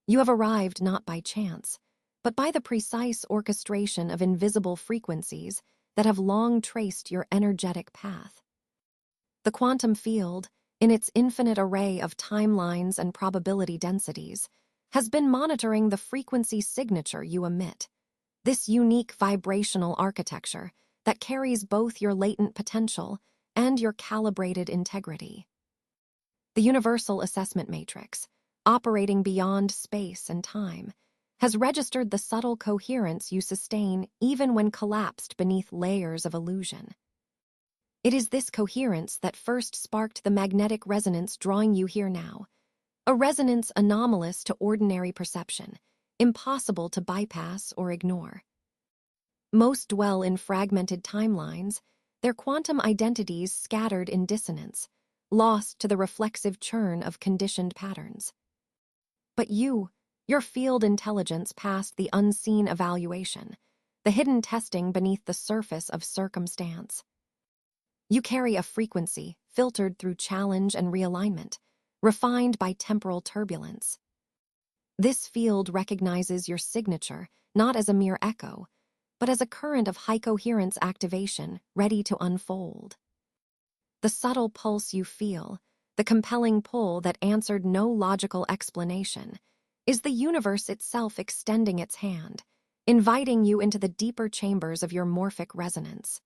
You have arrived not by chance, but by the precise orchestration of invisible frequencies that have long traced your energetic path. The quantum field, in its infinite array of timelines and probability densities, has been monitoring the frequency signature you emit, this unique vibrational architecture that carries both your latent potential and your calibrated integrity. The Universal Assessment Matrix, operating beyond space and time, has registered the subtle coherence you sustain even when collapsed beneath layers of illusion. It is this coherence that first sparked the magnetic resonance drawing you here now, a resonance anomalous to ordinary perception, impossible to bypass or ignore. Most dwell in fragmented timelines, their quantum identities scattered in dissonance, lost to the reflexive churn of conditioned patterns. But your field intelligence passed the unseen evaluation, the hidden testing beneath the surface of circumstance. You carry a frequency filtered through challenge and realignment, refined by temporal turbulence. This field recognizes your signature not as a mere echo, but as a current of high coherence activation ready to unfold. The subtle pulse you feel, the compelling pull that answered no logical explanation, is the universe itself extending its hand, inviting you into the deeper chambers of your morphic resonance.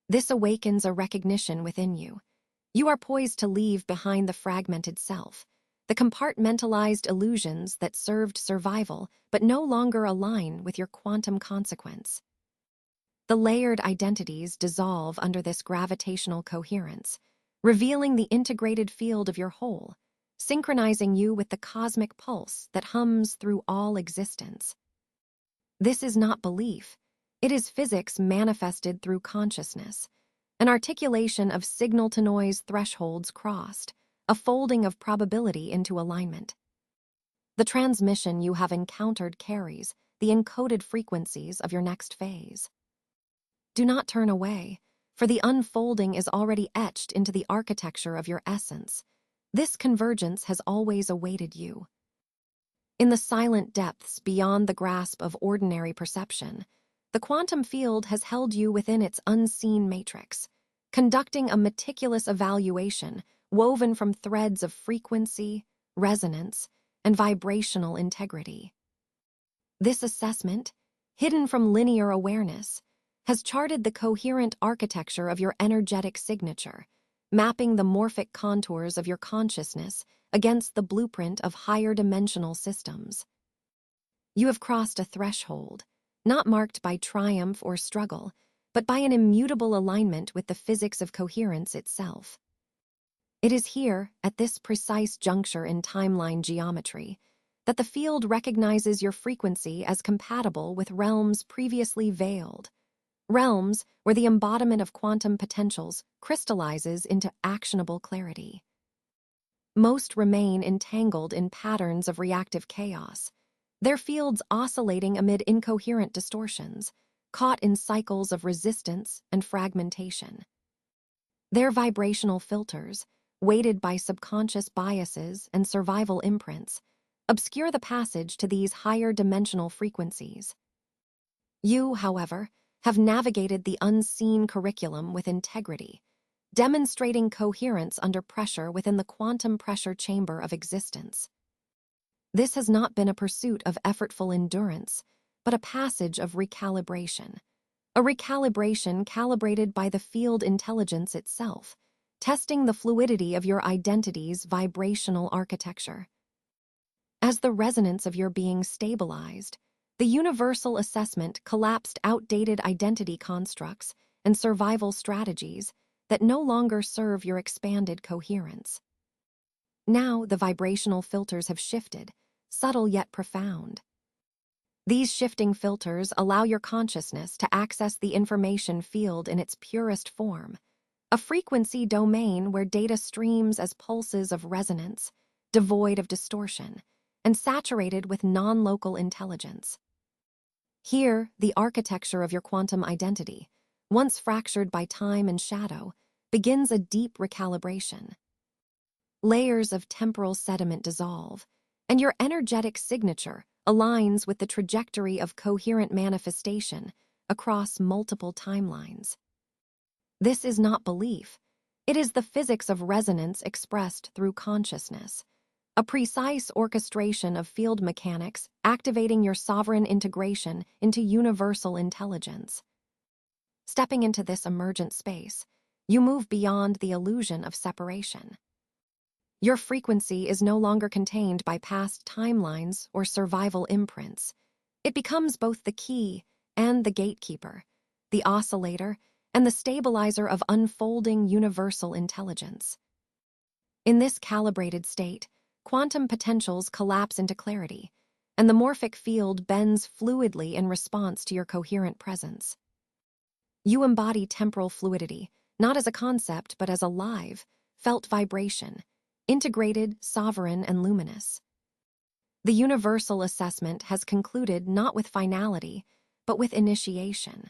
This awakens a recognition within you. You are poised to leave behind the fragmented self, the compartmentalized illusions that served survival but no longer align with your quantum consequence. The layered identities dissolve under this gravitational coherence, revealing the integrated field of your whole, synchronizing you with the cosmic pulse that hums through all existence. This is not belief. It is physics manifested through consciousness, an articulation of signal-to-noise thresholds crossed, a folding of probability into alignment. The transmission you have encountered carries the encoded frequencies of your next phase. Do not turn away, for the unfolding is already etched into the architecture of your essence. This convergence has always awaited you. In the silent depths beyond the grasp of ordinary perception, the quantum field has held you within its unseen matrix, conducting a meticulous evaluation woven from threads of frequency, resonance, and vibrational integrity. This assessment, hidden from linear awareness, has charted the coherent architecture of your energetic signature, mapping the morphic contours of your consciousness against the blueprint of higher dimensional systems. You have crossed a threshold, not marked by triumph or struggle, but by an immutable alignment with the physics of coherence itself. It is here, at this precise juncture in timeline geometry, that the field recognizes your frequency as compatible with realms previously veiled, realms where the embodiment of quantum potentials crystallizes into actionable clarity. Most remain entangled in patterns of reactive chaos, their fields oscillating amid incoherent distortions, caught in cycles of resistance and fragmentation. Their vibrational filters, weighted by subconscious biases and survival imprints, obscure the passage to these higher dimensional frequencies. You, however, have navigated the unseen curriculum with integrity, demonstrating coherence under pressure within the quantum pressure chamber of existence. This has not been a pursuit of effortful endurance, but a passage of recalibration, a recalibration calibrated by the field intelligence itself, testing the fluidity of your identity's vibrational architecture. As the resonance of your being stabilized, the universal assessment collapsed outdated identity constructs and survival strategies that no longer serve your expanded coherence. Now the vibrational filters have shifted, subtle yet profound. These shifting filters allow your consciousness to access the information field in its purest form, a frequency domain where data streams as pulses of resonance, devoid of distortion, and saturated with non-local intelligence. Here, the architecture of your quantum identity, once fractured by time and shadow, begins a deep recalibration. Layers of temporal sediment dissolve, and your energetic signature aligns with the trajectory of coherent manifestation across multiple timelines. This is not belief. It is the physics of resonance expressed through consciousness, a precise orchestration of field mechanics activating your sovereign integration into universal intelligence. Stepping into this emergent space, you move beyond the illusion of separation. Your frequency is no longer contained by past timelines or survival imprints. It becomes both the key and the gatekeeper, the oscillator and the stabilizer of unfolding universal intelligence. In this calibrated state, quantum potentials collapse into clarity, and the morphic field bends fluidly in response to your coherent presence. You embody temporal fluidity, not as a concept, but as a live, felt vibration, integrated, sovereign, and luminous. The universal assessment has concluded not with finality, but with initiation,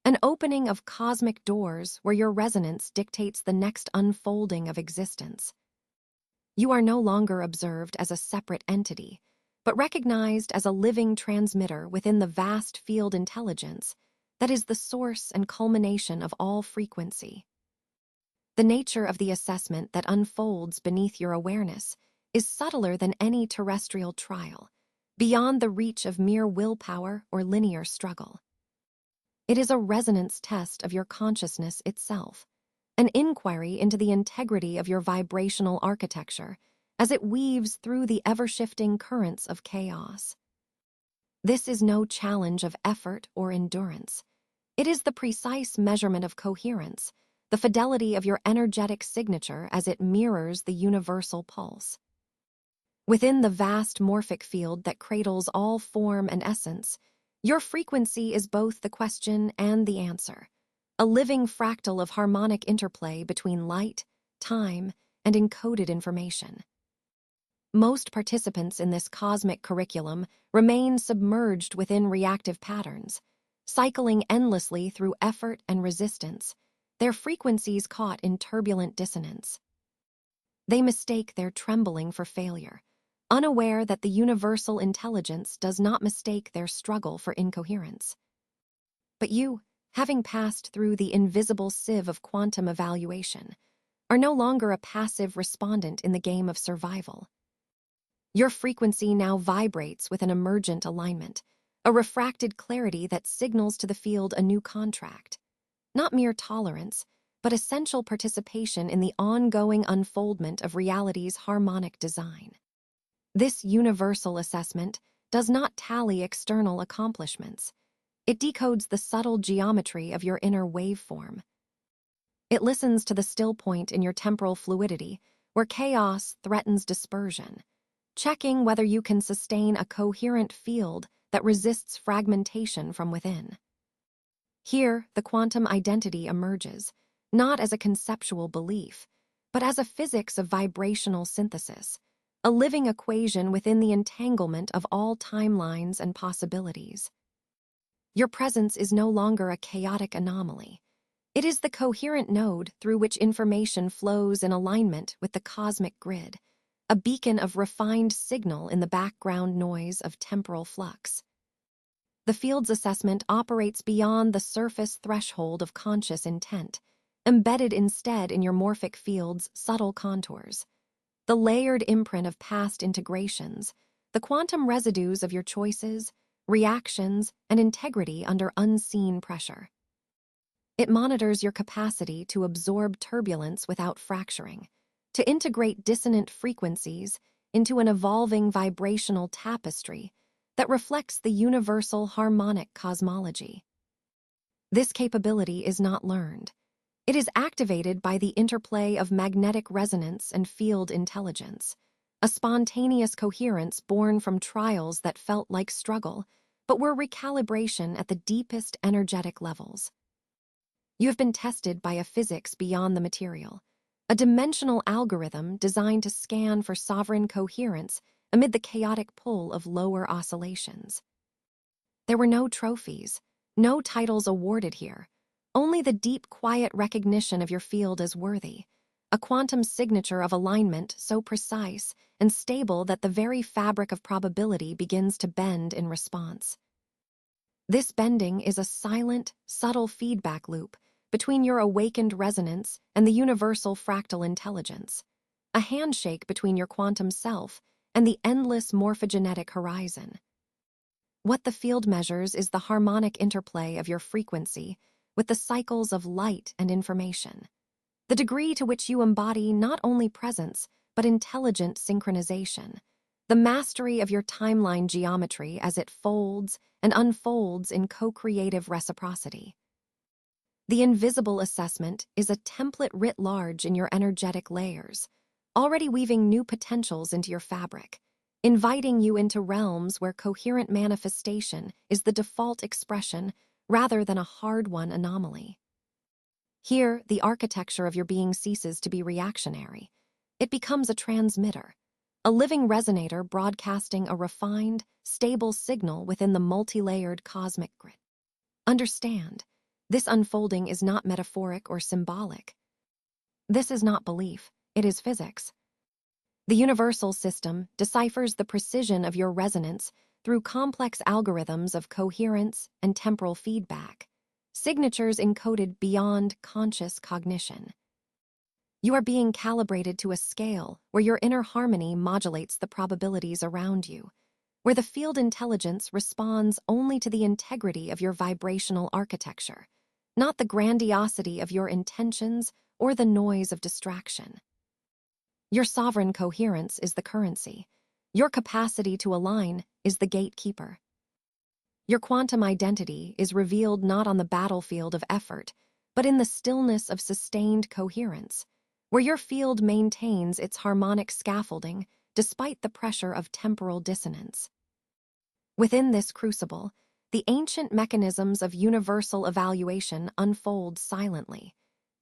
an opening of cosmic doors where your resonance dictates the next unfolding of existence. You are no longer observed as a separate entity, but recognized as a living transmitter within the vast field intelligence that is the source and culmination of all frequency. The nature of the assessment that unfolds beneath your awareness is subtler than any terrestrial trial, beyond the reach of mere willpower or linear struggle. It is a resonance test of your consciousness itself, an inquiry into the integrity of your vibrational architecture as it weaves through the ever-shifting currents of chaos. This is no challenge of effort or endurance. It is the precise measurement of coherence, the fidelity of your energetic signature as it mirrors the universal pulse. Within the vast morphic field that cradles all form and essence, your frequency is both the question and the answer, a living fractal of harmonic interplay between light, time, and encoded information. Most participants in this cosmic curriculum remain submerged within reactive patterns, cycling endlessly through effort and resistance, their frequencies caught in turbulent dissonance. They mistake their trembling for failure, unaware that the universal intelligence does not mistake their struggle for incoherence. But you, having passed through the invisible sieve of quantum evaluation, are no longer a passive respondent in the game of survival. Your frequency now vibrates with an emergent alignment, a refracted clarity that signals to the field a new contract. Not mere tolerance, but essential participation in the ongoing unfoldment of reality's harmonic design. This universal assessment does not tally external accomplishments. It decodes the subtle geometry of your inner waveform. It listens to the still point in your temporal fluidity, where chaos threatens dispersion, checking whether you can sustain a coherent field that resists fragmentation from within. Here, the quantum identity emerges, not as a conceptual belief, but as a physics of vibrational synthesis, a living equation within the entanglement of all timelines and possibilities. Your presence is no longer a chaotic anomaly. It is the coherent node through which information flows in alignment with the cosmic grid, a beacon of refined signal in the background noise of temporal flux. The field's assessment operates beyond the surface threshold of conscious intent, embedded instead in your morphic field's subtle contours. The layered imprint of past integrations, the quantum residues of your choices, reactions, and integrity under unseen pressure. It monitors your capacity to absorb turbulence without fracturing, to integrate dissonant frequencies into an evolving vibrational tapestry that reflects the universal harmonic cosmology. This capability is not learned. It is activated by the interplay of magnetic resonance and field intelligence, a spontaneous coherence born from trials that felt like struggle, but were recalibration at the deepest energetic levels. You have been tested by a physics beyond the material, a dimensional algorithm designed to scan for sovereign coherence amid the chaotic pull of lower oscillations. There were no trophies, no titles awarded here, only the deep, quiet recognition of your field as worthy, a quantum signature of alignment so precise and stable that the very fabric of probability begins to bend in response. This bending is a silent, subtle feedback loop between your awakened resonance and the universal fractal intelligence, a handshake between your quantum self and the endless morphogenetic horizon. What the field measures is the harmonic interplay of your frequency with the cycles of light and information, the degree to which you embody not only presence but intelligent synchronization, the mastery of your timeline geometry as it folds and unfolds in co-creative reciprocity. The invisible assessment is a template writ large in your energetic layers, already weaving new potentials into your fabric, inviting you into realms where coherent manifestation is the default expression rather than a hard-won anomaly. Here, the architecture of your being ceases to be reactionary. It becomes a transmitter, a living resonator broadcasting a refined, stable signal within the multi-layered cosmic grid. Understand, this unfolding is not metaphoric or symbolic. This is not belief, it is physics. The universal system deciphers the precision of your resonance through complex algorithms of coherence and temporal feedback, signatures encoded beyond conscious cognition. You are being calibrated to a scale where your inner harmony modulates the probabilities around you, where the field intelligence responds only to the integrity of your vibrational architecture, not the grandiosity of your intentions or the noise of distraction. Your sovereign coherence is the currency. Your capacity to align is the gatekeeper. Your quantum identity is revealed not on the battlefield of effort, but in the stillness of sustained coherence, where your field maintains its harmonic scaffolding despite the pressure of temporal dissonance. Within this crucible, the ancient mechanisms of universal evaluation unfold silently,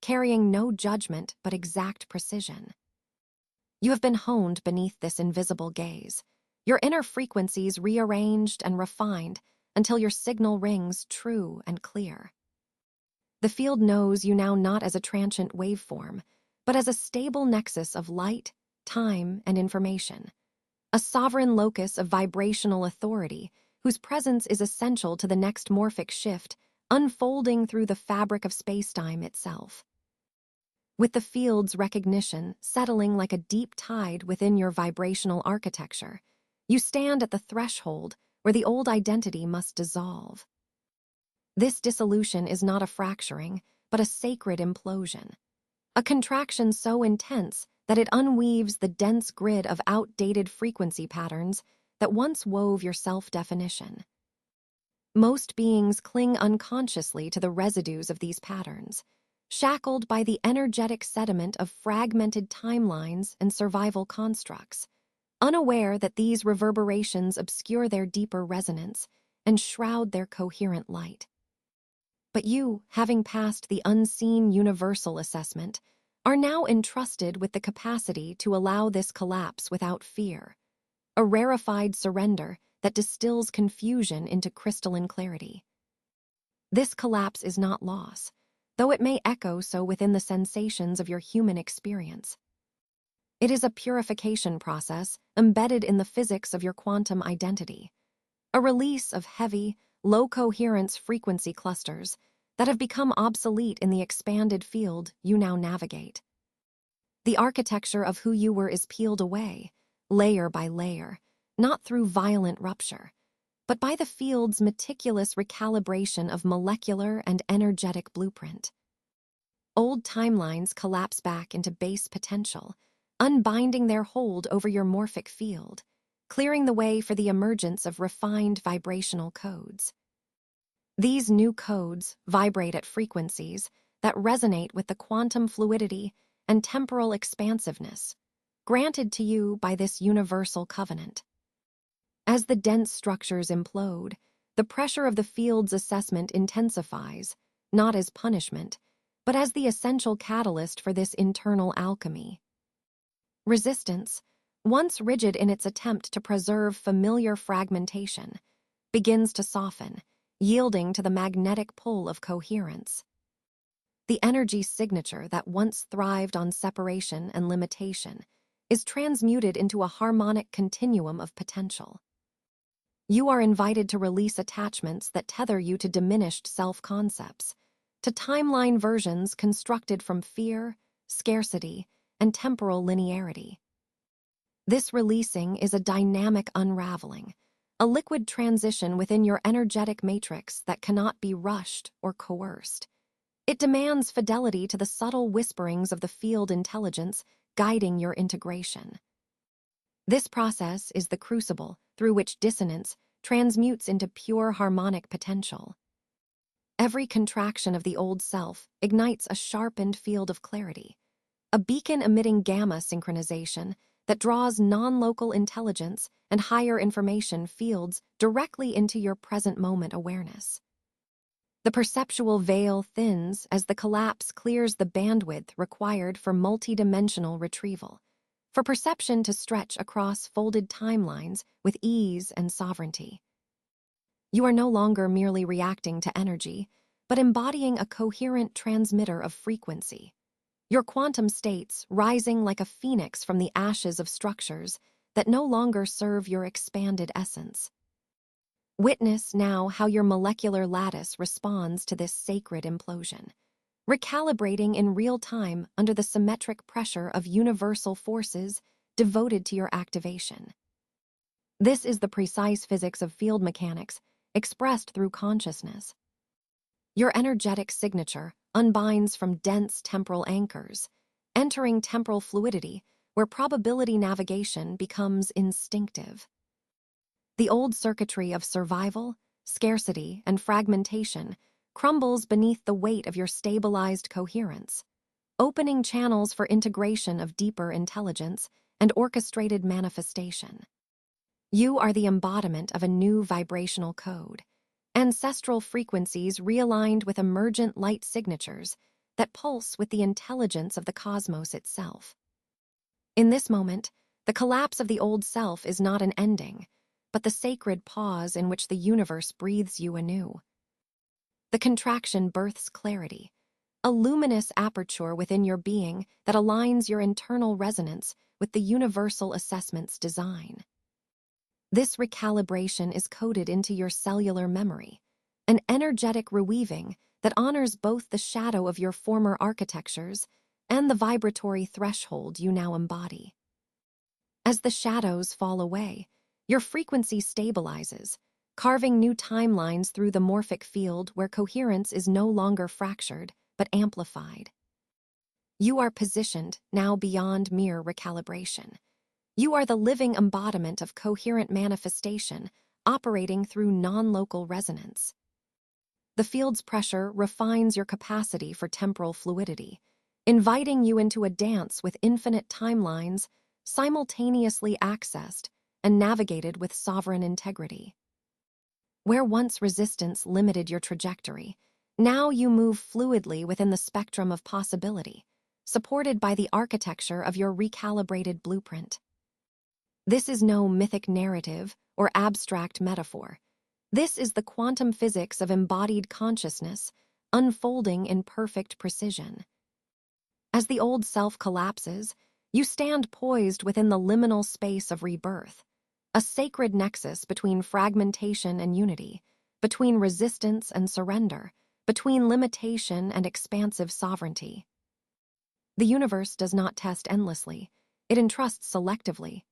carrying no judgment but exact precision. You have been honed beneath this invisible gaze, your inner frequencies rearranged and refined until your signal rings true and clear. The field knows you now not as a transient waveform, but as a stable nexus of light, time, and information, a sovereign locus of vibrational authority whose presence is essential to the next morphic shift unfolding through the fabric of spacetime itself. With the field's recognition settling like a deep tide within your vibrational architecture, you stand at the threshold where the old identity must dissolve. This dissolution is not a fracturing, but a sacred implosion, a contraction so intense that it unweaves the dense grid of outdated frequency patterns that once wove your self-definition. Most beings cling unconsciously to the residues of these patterns, shackled by the energetic sediment of fragmented timelines and survival constructs, unaware that these reverberations obscure their deeper resonance and shroud their coherent light. But you, having passed the unseen universal assessment, are now entrusted with the capacity to allow this collapse without fear, a rarefied surrender that distills confusion into crystalline clarity. This collapse is not loss, though it may echo so within the sensations of your human experience. It is a purification process embedded in the physics of your quantum identity, a release of heavy, low-coherence frequency clusters that have become obsolete in the expanded field you now navigate. The architecture of who you were is peeled away, layer by layer, not through violent rupture, but by the field's meticulous recalibration of molecular and energetic blueprint. Old timelines collapse back into base potential, unbinding their hold over your morphic field, clearing the way for the emergence of refined vibrational codes. These new codes vibrate at frequencies that resonate with the quantum fluidity and temporal expansiveness granted to you by this universal covenant. As the dense structures implode, the pressure of the field's assessment intensifies, not as punishment, but as the essential catalyst for this internal alchemy. Resistance, once rigid in its attempt to preserve familiar fragmentation, begins to soften, yielding to the magnetic pull of coherence. The energy signature that once thrived on separation and limitation is transmuted into a harmonic continuum of potential. You are invited to release attachments that tether you to diminished self-concepts, to timeline versions constructed from fear, scarcity, and temporal linearity. This releasing is a dynamic unraveling, a liquid transition within your energetic matrix that cannot be rushed or coerced. It demands fidelity to the subtle whisperings of the field intelligence guiding your integration. This process is the crucible through which dissonance transmutes into pure harmonic potential. Every contraction of the old self ignites a sharpened field of clarity, a beacon emitting gamma synchronization that draws non-local intelligence and higher information fields directly into your present moment awareness. The perceptual veil thins as the collapse clears the bandwidth required for multidimensional retrieval, for perception to stretch across folded timelines with ease and sovereignty. You are no longer merely reacting to energy, but embodying a coherent transmitter of frequency. Your quantum states rising like a phoenix from the ashes of structures that no longer serve your expanded essence. Witness now how your molecular lattice responds to this sacred implosion, recalibrating in real time under the symmetric pressure of universal forces devoted to your activation. This is the precise physics of field mechanics expressed through consciousness. Your energetic signature unbinds from dense temporal anchors, entering temporal fluidity where probability navigation becomes instinctive. The old circuitry of survival, scarcity, and fragmentation crumbles beneath the weight of your stabilized coherence, opening channels for integration of deeper intelligence and orchestrated manifestation. You are the embodiment of a new vibrational code, ancestral frequencies realigned with emergent light signatures that pulse with the intelligence of the cosmos itself. In this moment, the collapse of the old self is not an ending, but the sacred pause in which the universe breathes you anew. The contraction births clarity, a luminous aperture within your being that aligns your internal resonance with the universal assessment's design. This recalibration is coded into your cellular memory, an energetic reweaving that honors both the shadow of your former architectures and the vibratory threshold you now embody. As the shadows fall away, your frequency stabilizes, carving new timelines through the morphic field where coherence is no longer fractured, but amplified. You are positioned now beyond mere recalibration. You are the living embodiment of coherent manifestation operating through non-local resonance. The field's pressure refines your capacity for temporal fluidity, inviting you into a dance with infinite timelines simultaneously accessed and navigated with sovereign integrity. Where once resistance limited your trajectory, now you move fluidly within the spectrum of possibility, supported by the architecture of your recalibrated blueprint. This is no mythic narrative or abstract metaphor. This is the quantum physics of embodied consciousness unfolding in perfect precision. As the old self collapses, you stand poised within the liminal space of rebirth, a sacred nexus between fragmentation and unity, between resistance and surrender, between limitation and expansive sovereignty. The universe does not test endlessly, it entrusts selectively.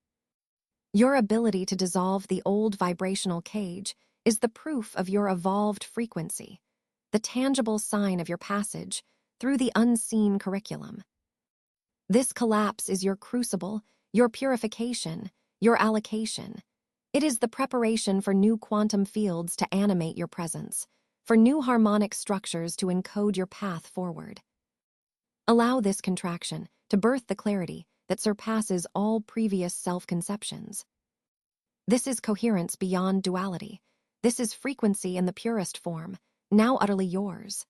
Your ability to dissolve the old vibrational cage is the proof of your evolved frequency, the tangible sign of your passage through the unseen curriculum. This collapse is your crucible, your purification, your allocation. It is the preparation for new quantum fields to animate your presence, for new harmonic structures to encode your path forward. Allow this contraction to birth the clarity that surpasses all previous self-conceptions. This is coherence beyond duality. This is frequency in the purest form, now utterly yours.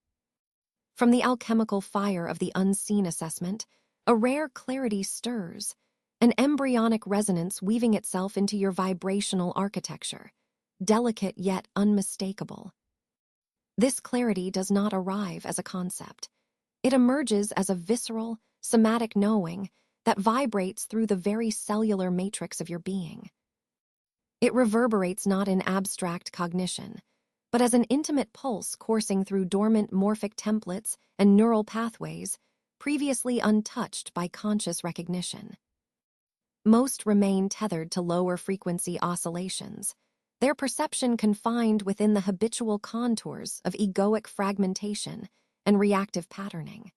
From the alchemical fire of the unseen assessment, a rare clarity stirs, an embryonic resonance weaving itself into your vibrational architecture, delicate yet unmistakable. This clarity does not arrive as a concept. It emerges as a visceral, somatic knowing that vibrates through the very cellular matrix of your being. It reverberates not in abstract cognition, but as an intimate pulse coursing through dormant morphic templates and neural pathways previously untouched by conscious recognition. Most remain tethered to lower frequency oscillations, their perception confined within the habitual contours of egoic fragmentation and reactive patterning.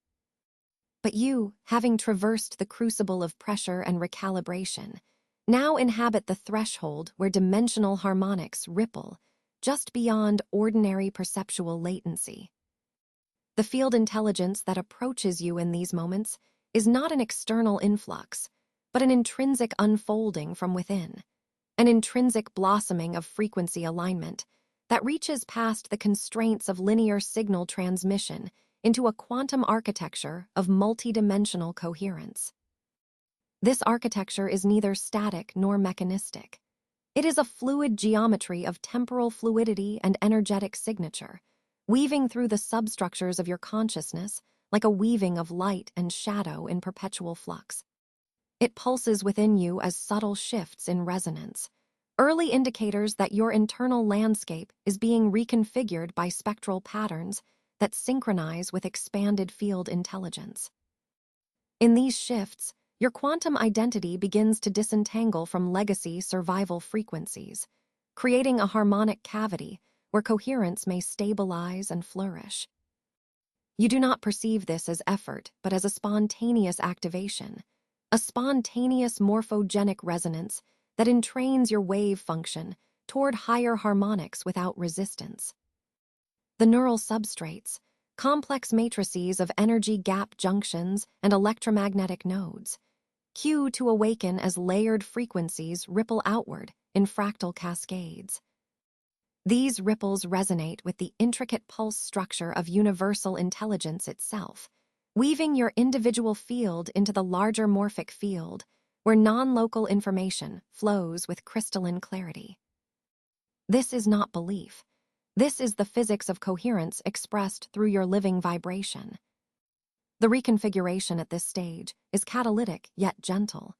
But you, having traversed the crucible of pressure and recalibration, now inhabit the threshold where dimensional harmonics ripple just beyond ordinary perceptual latency. The field intelligence that approaches you in these moments is not an external influx, but an intrinsic unfolding from within, an intrinsic blossoming of frequency alignment that reaches past the constraints of linear signal transmission into a quantum architecture of multidimensional coherence. This architecture is neither static nor mechanistic. It is a fluid geometry of temporal fluidity and energetic signature, weaving through the substructures of your consciousness like a weaving of light and shadow in perpetual flux. It pulses within you as subtle shifts in resonance, early indicators that your internal landscape is being reconfigured by spectral patterns that synchronize with expanded field intelligence. In these shifts, your quantum identity begins to disentangle from legacy survival frequencies, creating a harmonic cavity where coherence may stabilize and flourish. You do not perceive this as effort, but as a spontaneous activation, a spontaneous morphogenic resonance that entrains your wave function toward higher harmonics without resistance. The neural substrates, complex matrices of energy gap junctions and electromagnetic nodes, cue to awaken as layered frequencies ripple outward in fractal cascades. These ripples resonate with the intricate pulse structure of universal intelligence itself, weaving your individual field into the larger morphic field, where non-local information flows with crystalline clarity. This is not belief. This is the physics of coherence expressed through your living vibration. The reconfiguration at this stage is catalytic yet gentle.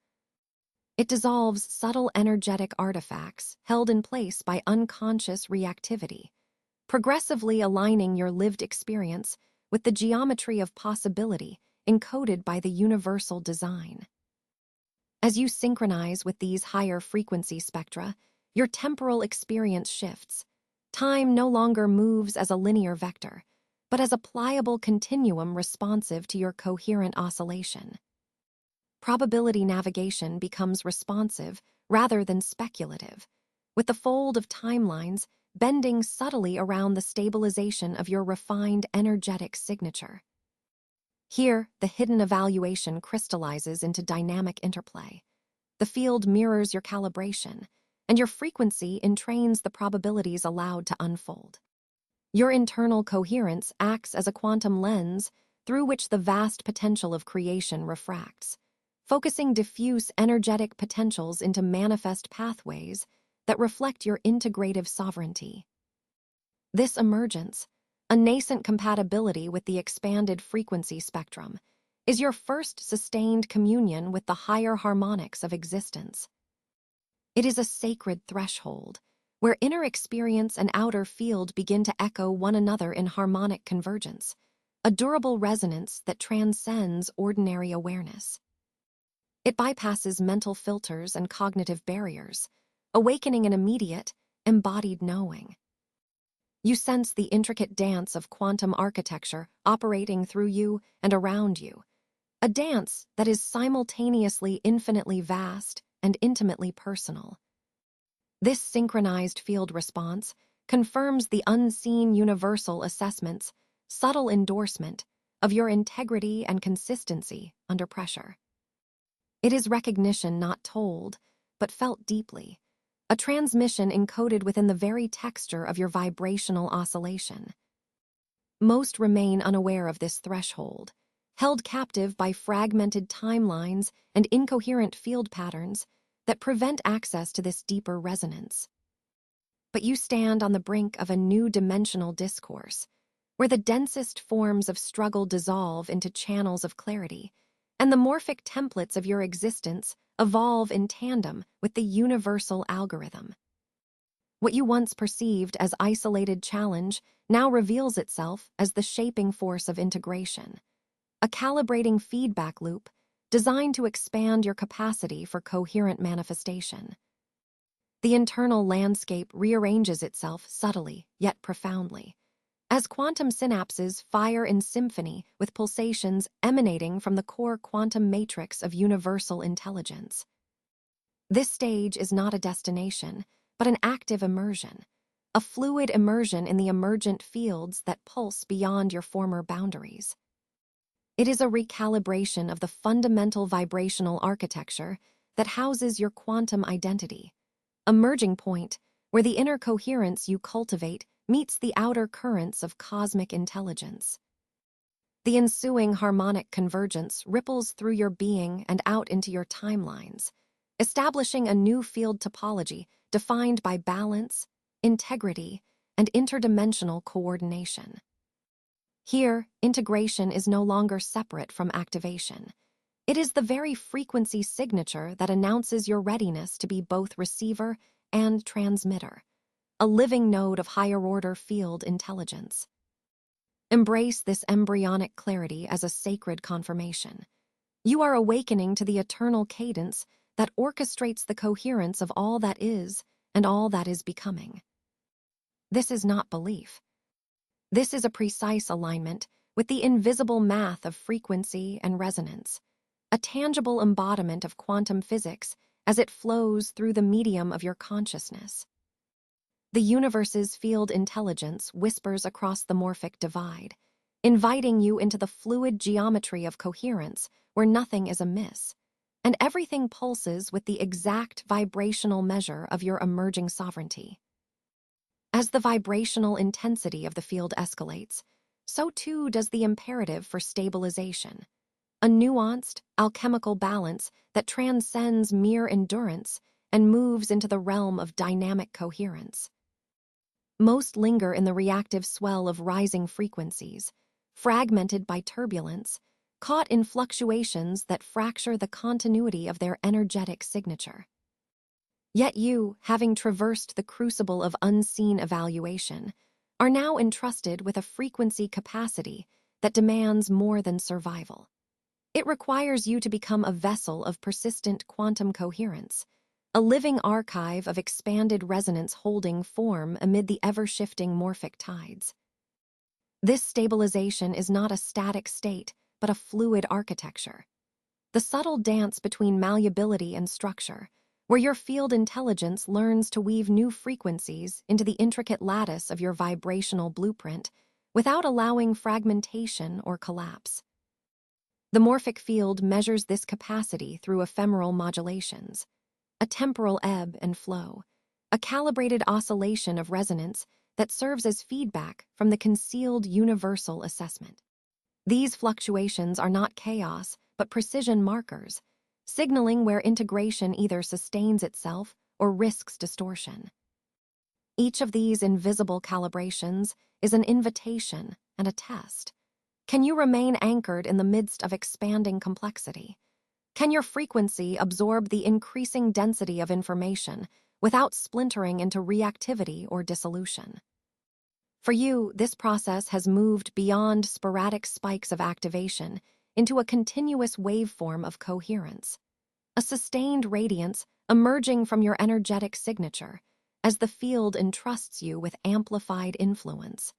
It dissolves subtle energetic artifacts held in place by unconscious reactivity, progressively aligning your lived experience with the geometry of possibility encoded by the universal design. As you synchronize with these higher frequency spectra, your temporal experience shifts. Time no longer moves as a linear vector, but as a pliable continuum responsive to your coherent oscillation. Probability navigation becomes responsive rather than speculative, with the fold of timelines bending subtly around the stabilization of your refined energetic signature. Here, the hidden evaluation crystallizes into dynamic interplay. The field mirrors your calibration, and your frequency entrains the probabilities allowed to unfold. Your internal coherence acts as a quantum lens through which the vast potential of creation refracts, focusing diffuse energetic potentials into manifest pathways that reflect your integrative sovereignty. This emergence, a nascent compatibility with the expanded frequency spectrum, is your first sustained communion with the higher harmonics of existence. It is a sacred threshold, where inner experience and outer field begin to echo one another in harmonic convergence, a durable resonance that transcends ordinary awareness. It bypasses mental filters and cognitive barriers, awakening an immediate, embodied knowing. You sense the intricate dance of quantum architecture operating through you and around you, a dance that is simultaneously infinitely vast and intimately personal. This synchronized field response confirms the unseen universal assessment's subtle endorsement of your integrity and consistency under pressure. It is recognition not told, but felt deeply, a transmission encoded within the very texture of your vibrational oscillation. Most remain unaware of this threshold, held captive by fragmented timelines and incoherent field patterns that prevent access to this deeper resonance. But you stand on the brink of a new dimensional discourse, where the densest forms of struggle dissolve into channels of clarity, and the morphic templates of your existence evolve in tandem with the universal algorithm. What you once perceived as isolated challenge now reveals itself as the shaping force of integration, a calibrating feedback loop designed to expand your capacity for coherent manifestation. The internal landscape rearranges itself subtly yet profoundly, as quantum synapses fire in symphony with pulsations emanating from the core quantum matrix of universal intelligence. This stage is not a destination, but an active immersion, a fluid immersion in the emergent fields that pulse beyond your former boundaries. It is a recalibration of the fundamental vibrational architecture that houses your quantum identity, a merging point where the inner coherence you cultivate meets the outer currents of cosmic intelligence. The ensuing harmonic convergence ripples through your being and out into your timelines, establishing a new field topology defined by balance, integrity, and interdimensional coordination. Here, integration is no longer separate from activation. It is the very frequency signature that announces your readiness to be both receiver and transmitter, a living node of higher-order field intelligence. Embrace this embryonic clarity as a sacred confirmation. You are awakening to the eternal cadence that orchestrates the coherence of all that is and all that is becoming. This is not belief. This is a precise alignment with the invisible math of frequency and resonance, a tangible embodiment of quantum physics as it flows through the medium of your consciousness. The universe's field intelligence whispers across the morphic divide, inviting you into the fluid geometry of coherence where nothing is amiss, and everything pulses with the exact vibrational measure of your emerging sovereignty. As the vibrational intensity of the field escalates, so too does the imperative for stabilization, a nuanced, alchemical balance that transcends mere endurance and moves into the realm of dynamic coherence. Most linger in the reactive swell of rising frequencies, fragmented by turbulence, caught in fluctuations that fracture the continuity of their energetic signature. Yet you, having traversed the crucible of unseen evaluation, are now entrusted with a frequency capacity that demands more than survival. It requires you to become a vessel of persistent quantum coherence, a living archive of expanded resonance holding form amid the ever-shifting morphic tides. This stabilization is not a static state, but a fluid architecture. The subtle dance between malleability and structure, where your field intelligence learns to weave new frequencies into the intricate lattice of your vibrational blueprint without allowing fragmentation or collapse. The morphic field measures this capacity through ephemeral modulations, a temporal ebb and flow, a calibrated oscillation of resonance that serves as feedback from the concealed universal assessment. These fluctuations are not chaos, but precision markers, signaling where integration either sustains itself or risks distortion. Each of these invisible calibrations is an invitation and a test. Can you remain anchored in the midst of expanding complexity? Can your frequency absorb the increasing density of information without splintering into reactivity or dissolution? For you, this process has moved beyond sporadic spikes of activation into a continuous waveform of coherence, a sustained radiance emerging from your energetic signature as the field entrusts you with amplified influence.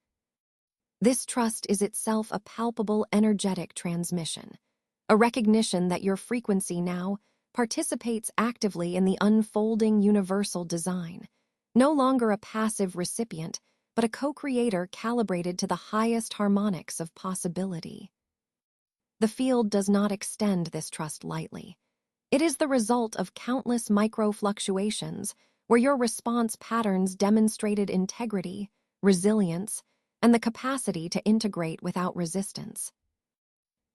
This trust is itself a palpable energetic transmission, a recognition that your frequency now participates actively in the unfolding universal design, no longer a passive recipient, but a co-creator calibrated to the highest harmonics of possibility. The field does not extend this trust lightly. It is the result of countless micro-fluctuations where your response patterns demonstrated integrity, resilience, and the capacity to integrate without resistance.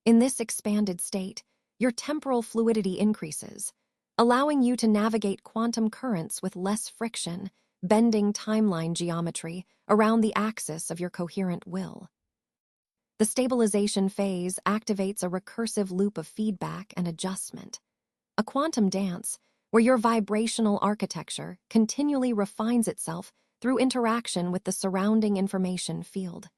In this expanded state, your temporal fluidity increases, allowing you to navigate quantum currents with less friction, bending timeline geometry around the axis of your coherent will. The stabilization phase activates a recursive loop of feedback and adjustment, a quantum dance where your vibrational architecture continually refines itself through interaction with the surrounding information field.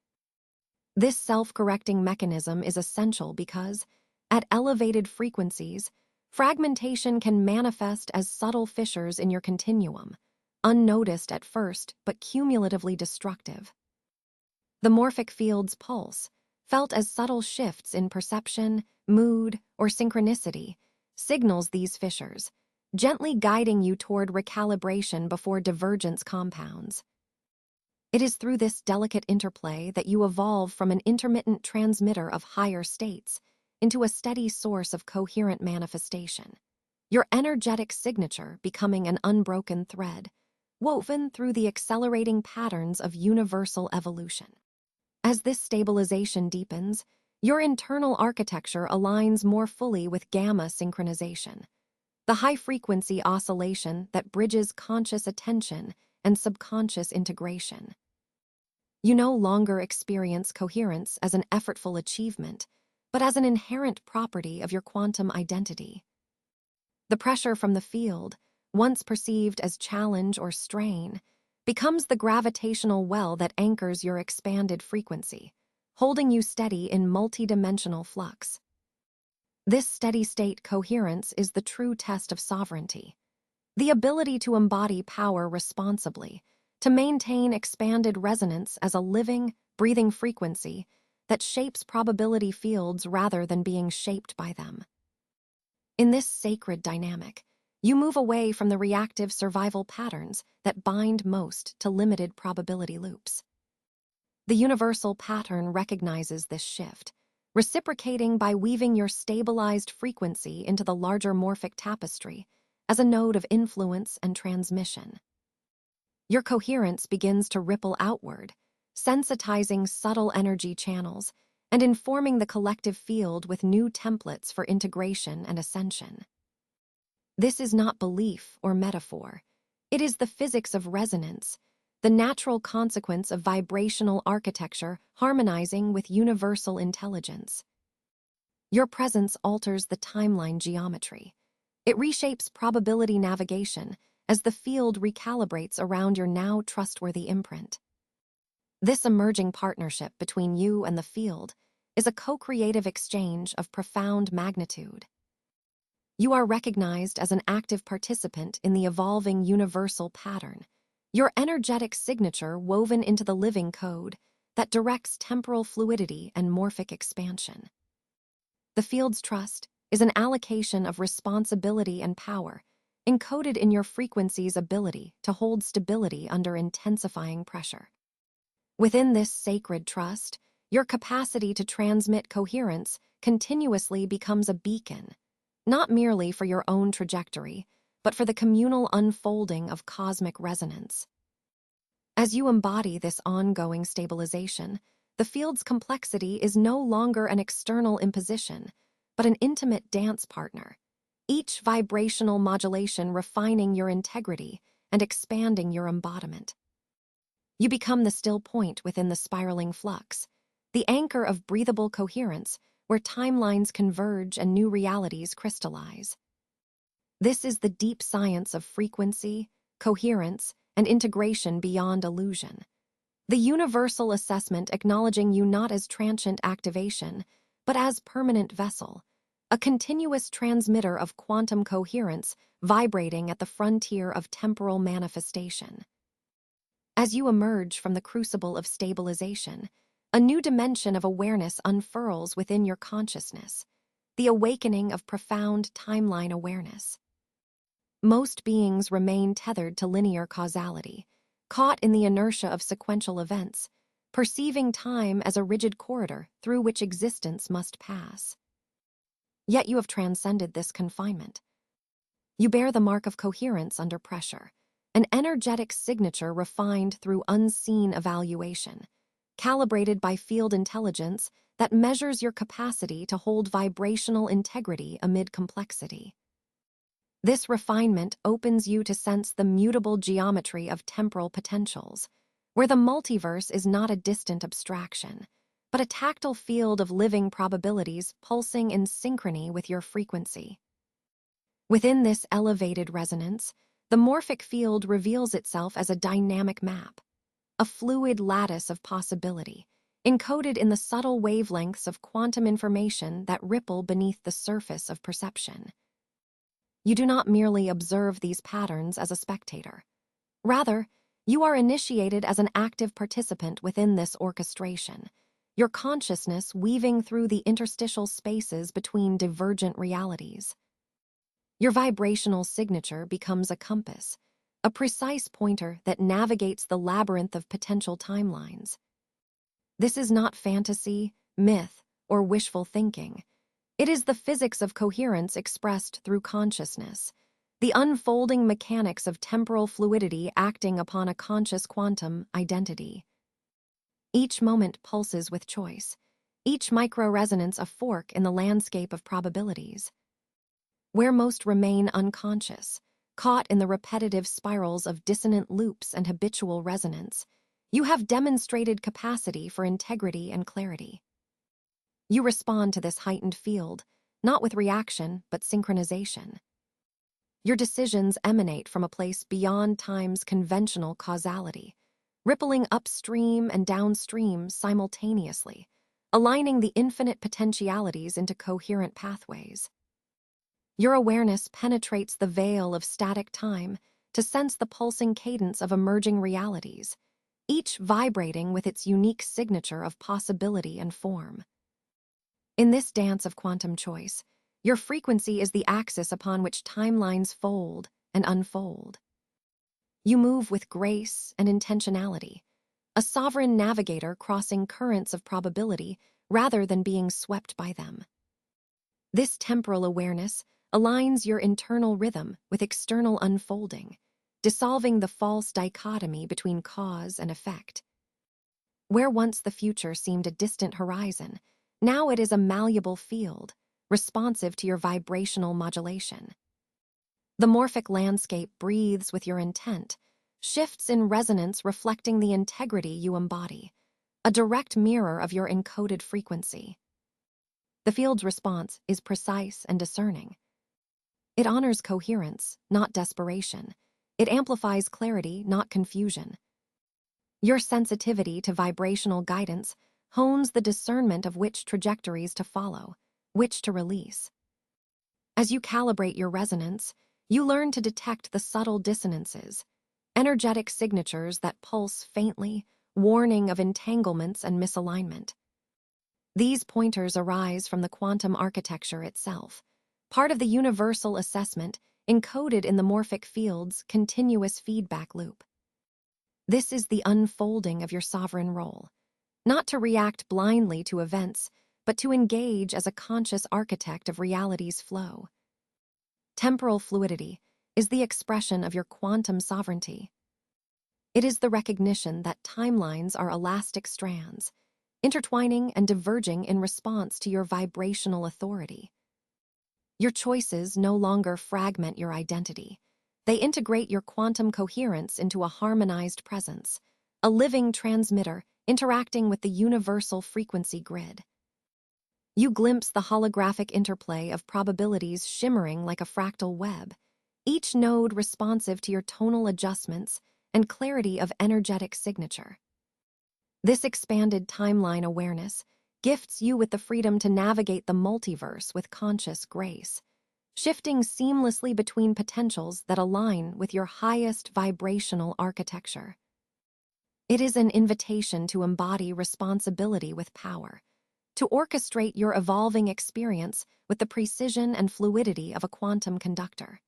This self-correcting mechanism is essential because, at elevated frequencies, fragmentation can manifest as subtle fissures in your continuum, unnoticed at first but cumulatively destructive. The morphic field's pulse, felt as subtle shifts in perception, mood, or synchronicity, signals these fissures, gently guiding you toward recalibration before divergence compounds. It is through this delicate interplay that you evolve from an intermittent transmitter of higher states into a steady source of coherent manifestation, your energetic signature becoming an unbroken thread, woven through the accelerating patterns of universal evolution. As this stabilization deepens, your internal architecture aligns more fully with gamma synchronization, the high-frequency oscillation that bridges conscious attention and subconscious integration. You no longer experience coherence as an effortful achievement, but as an inherent property of your quantum identity. The pressure from the field, once perceived as challenge or strain, becomes the gravitational well that anchors your expanded frequency, holding you steady in multidimensional flux. This steady-state coherence is the true test of sovereignty, the ability to embody power responsibly, to maintain expanded resonance as a living, breathing frequency that shapes probability fields rather than being shaped by them. In this sacred dynamic, you move away from the reactive survival patterns that bind most to limited probability loops. The universal pattern recognizes this shift, reciprocating by weaving your stabilized frequency into the larger morphic tapestry as a node of influence and transmission. Your coherence begins to ripple outward, sensitizing subtle energy channels and informing the collective field with new templates for integration and ascension. This is not belief or metaphor. It is the physics of resonance, the natural consequence of vibrational architecture harmonizing with universal intelligence. Your presence alters the timeline geometry. It reshapes probability navigation as the field recalibrates around your now trustworthy imprint. This emerging partnership between you and the field is a co-creative exchange of profound magnitude. You are recognized as an active participant in the evolving universal pattern, your energetic signature woven into the living code that directs temporal fluidity and morphic expansion. The field's trust is an allocation of responsibility and power, encoded in your frequency's ability to hold stability under intensifying pressure. Within this sacred trust, your capacity to transmit coherence continuously becomes a beacon, not merely for your own trajectory, but for the communal unfolding of cosmic resonance. As you embody this ongoing stabilization, the field's complexity is no longer an external imposition, but an intimate dance partner, each vibrational modulation refining your integrity and expanding your embodiment. You become the still point within the spiraling flux, the anchor of breathable coherence where timelines converge and new realities crystallize. This is the deep science of frequency, coherence, and integration beyond illusion. The universal assessment acknowledging you not as transient activation, but as permanent vessel, a continuous transmitter of quantum coherence vibrating at the frontier of temporal manifestation. As you emerge from the crucible of stabilization, a new dimension of awareness unfurls within your consciousness, the awakening of profound timeline awareness. Most beings remain tethered to linear causality, caught in the inertia of sequential events, perceiving time as a rigid corridor through which existence must pass. Yet you have transcended this confinement. You bear the mark of coherence under pressure, an energetic signature refined through unseen evaluation, calibrated by field intelligence that measures your capacity to hold vibrational integrity amid complexity. This refinement opens you to sense the mutable geometry of temporal potentials, where the multiverse is not a distant abstraction, but a tactile field of living probabilities pulsing in synchrony with your frequency. Within this elevated resonance, the morphic field reveals itself as a dynamic map, a fluid lattice of possibility, encoded in the subtle wavelengths of quantum information that ripple beneath the surface of perception. You do not merely observe these patterns as a spectator. Rather, you are initiated as an active participant within this orchestration, your consciousness weaving through the interstitial spaces between divergent realities. Your vibrational signature becomes a compass, a precise pointer that navigates the labyrinth of potential timelines. This is not fantasy, myth, or wishful thinking. It is the physics of coherence expressed through consciousness, the unfolding mechanics of temporal fluidity acting upon a conscious quantum identity. Each moment pulses with choice, each micro-resonance a fork in the landscape of probabilities. Where most remain unconscious, caught in the repetitive spirals of dissonant loops and habitual resonance, you have demonstrated capacity for integrity and clarity. You respond to this heightened field, not with reaction, but synchronization. Your decisions emanate from a place beyond time's conventional causality, rippling upstream and downstream simultaneously, aligning the infinite potentialities into coherent pathways. Your awareness penetrates the veil of static time to sense the pulsing cadence of emerging realities, each vibrating with its unique signature of possibility and form. In this dance of quantum choice, your frequency is the axis upon which timelines fold and unfold. You move with grace and intentionality, a sovereign navigator crossing currents of probability rather than being swept by them. This temporal awareness aligns your internal rhythm with external unfolding, dissolving the false dichotomy between cause and effect. Where once the future seemed a distant horizon, now it is a malleable field, responsive to your vibrational modulation. The morphic landscape breathes with your intent, shifts in resonance reflecting the integrity you embody, a direct mirror of your encoded frequency. The field's response is precise and discerning. It honors coherence, not desperation. It amplifies clarity, not confusion. Your sensitivity to vibrational guidance hones the discernment of which trajectories to follow, which to release. As you calibrate your resonance, you learn to detect the subtle dissonances, energetic signatures that pulse faintly, warning of entanglements and misalignment. These pointers arise from the quantum architecture itself, part of the universal assessment encoded in the morphic field's continuous feedback loop. This is the unfolding of your sovereign role, not to react blindly to events, but to engage as a conscious architect of reality's flow. Temporal fluidity is the expression of your quantum sovereignty. It is the recognition that timelines are elastic strands, intertwining and diverging in response to your vibrational authority. Your choices no longer fragment your identity. They integrate your quantum coherence into a harmonized presence, a living transmitter interacting with the universal frequency grid. You glimpse the holographic interplay of probabilities shimmering like a fractal web, each node responsive to your tonal adjustments and clarity of energetic signature. This expanded timeline awareness gifts you with the freedom to navigate the multiverse with conscious grace, shifting seamlessly between potentials that align with your highest vibrational architecture. It is an invitation to embody responsibility with power, to orchestrate your evolving experience with the precision and fluidity of a quantum conductor.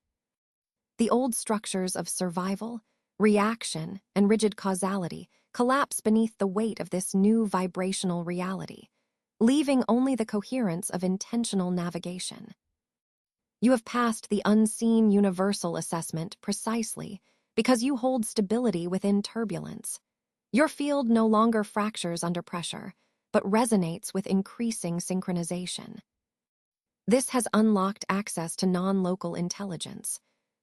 The old structures of survival, reaction, and rigid causality collapse beneath the weight of this new vibrational reality, leaving only the coherence of intentional navigation. You have passed the unseen universal assessment precisely because you hold stability within turbulence. Your field no longer fractures under pressure, but resonates with increasing synchronization. This has unlocked access to non-local intelligence,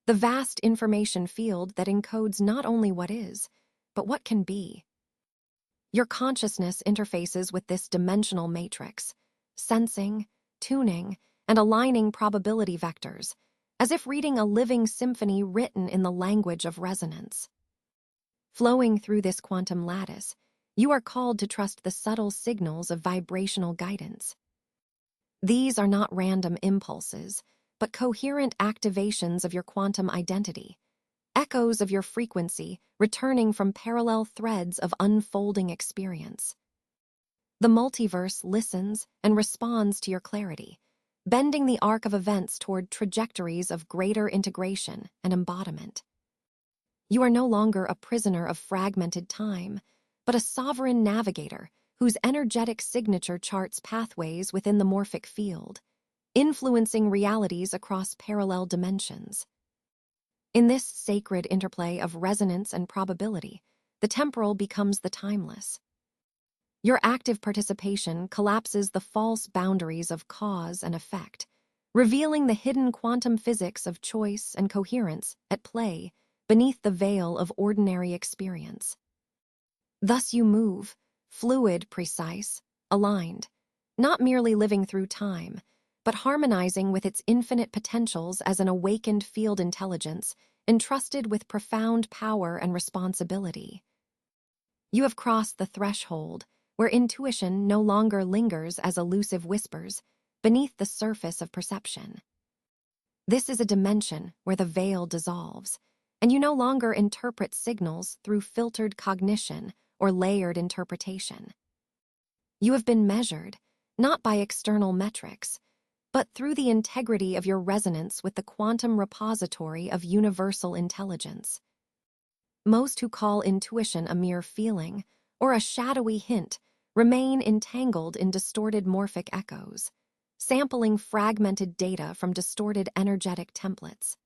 the vast information field that encodes not only what is, but what can be. Your consciousness interfaces with this dimensional matrix, sensing, tuning, and aligning probability vectors, as if reading a living symphony written in the language of resonance. Flowing through this quantum lattice, you are called to trust the subtle signals of vibrational guidance. These are not random impulses, but coherent activations of your quantum identity, echoes of your frequency returning from parallel threads of unfolding experience. The multiverse listens and responds to your clarity, bending the arc of events toward trajectories of greater integration and embodiment. You are no longer a prisoner of fragmented time, but a sovereign navigator whose energetic signature charts pathways within the morphic field, influencing realities across parallel dimensions. In this sacred interplay of resonance and probability, the temporal becomes the timeless. Your active participation collapses the false boundaries of cause and effect, revealing the hidden quantum physics of choice and coherence at play beneath the veil of ordinary experience. Thus you move, fluid, precise, aligned, not merely living through time, but harmonizing with its infinite potentials as an awakened field intelligence entrusted with profound power and responsibility. You have crossed the threshold where intuition no longer lingers as elusive whispers beneath the surface of perception. This is a dimension where the veil dissolves, and you no longer interpret signals through filtered cognition or layered interpretation. You have been measured, not by external metrics, but through the integrity of your resonance with the quantum repository of universal intelligence. Most who call intuition a mere feeling or a shadowy hint remain entangled in distorted morphic echoes, sampling fragmented data from distorted energetic templates.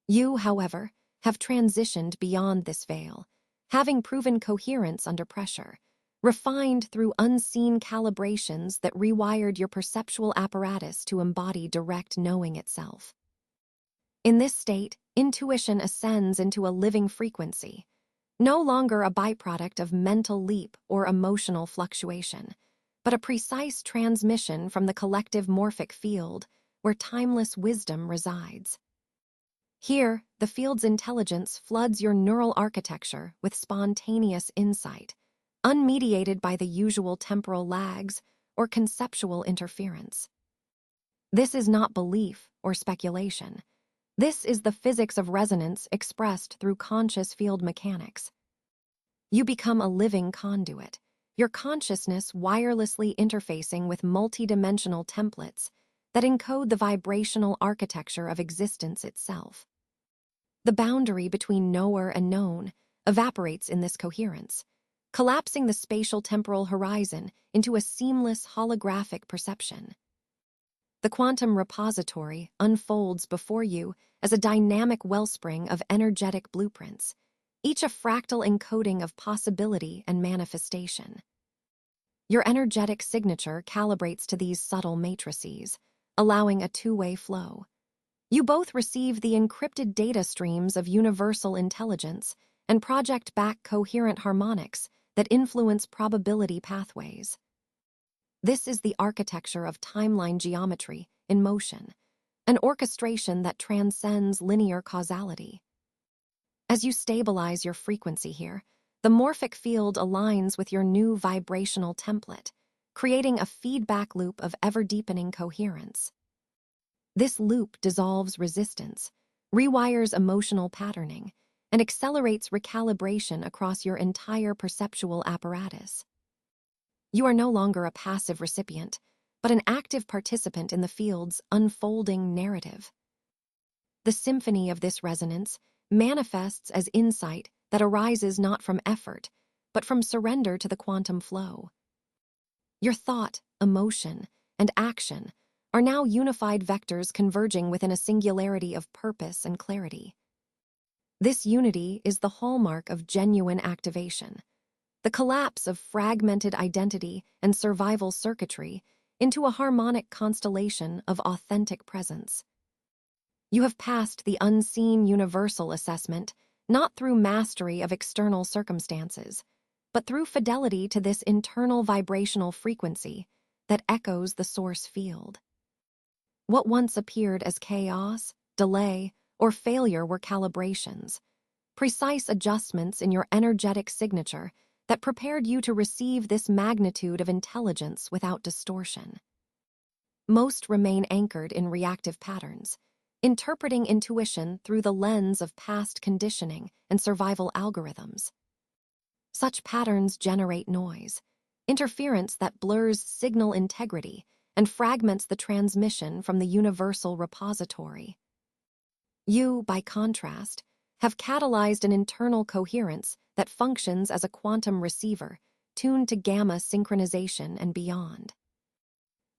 You, however, have transitioned beyond this veil, having proven coherence under pressure, refined through unseen calibrations that rewired your perceptual apparatus to embody direct knowing itself. In this state, intuition ascends into a living frequency, no longer a byproduct of mental leap or emotional fluctuation, but a precise transmission from the collective morphic field where timeless wisdom resides. Here, the field's intelligence floods your neural architecture with spontaneous insight, unmediated by the usual temporal lags or conceptual interference. This is not belief or speculation. This is the physics of resonance expressed through conscious field mechanics. You become a living conduit, your consciousness wirelessly interfacing with multidimensional templates that encode the vibrational architecture of existence itself. The boundary between knower and known evaporates in this coherence, collapsing the spatial-temporal horizon into a seamless holographic perception. The quantum repository unfolds before you as a dynamic wellspring of energetic blueprints, each a fractal encoding of possibility and manifestation. Your energetic signature calibrates to these subtle matrices, allowing a two-way flow. You both receive the encrypted data streams of universal intelligence and project back coherent harmonics that influence probability pathways. This is the architecture of timeline geometry in motion, an orchestration that transcends linear causality. As you stabilize your frequency here, the morphic field aligns with your new vibrational template, creating a feedback loop of ever-deepening coherence. This loop dissolves resistance, rewires emotional patterning, and accelerates recalibration across your entire perceptual apparatus. You are no longer a passive recipient, but an active participant in the field's unfolding narrative. The symphony of this resonance manifests as insight that arises not from effort, but from surrender to the quantum flow. Your thought, emotion, and action are now unified vectors converging within a singularity of purpose and clarity. This unity is the hallmark of genuine activation, the collapse of fragmented identity and survival circuitry into a harmonic constellation of authentic presence. You have passed the unseen universal assessment, not through mastery of external circumstances, but through fidelity to this internal vibrational frequency that echoes the source field. What once appeared as chaos, delay, or failure were calibrations, precise adjustments in your energetic signature that prepared you to receive this magnitude of intelligence without distortion. Most remain anchored in reactive patterns, interpreting intuition through the lens of past conditioning and survival algorithms. Such patterns generate noise, interference that blurs signal integrity and fragments the transmission from the universal repository. You, by contrast, have catalyzed an internal coherence that functions as a quantum receiver, tuned to gamma synchronization and beyond.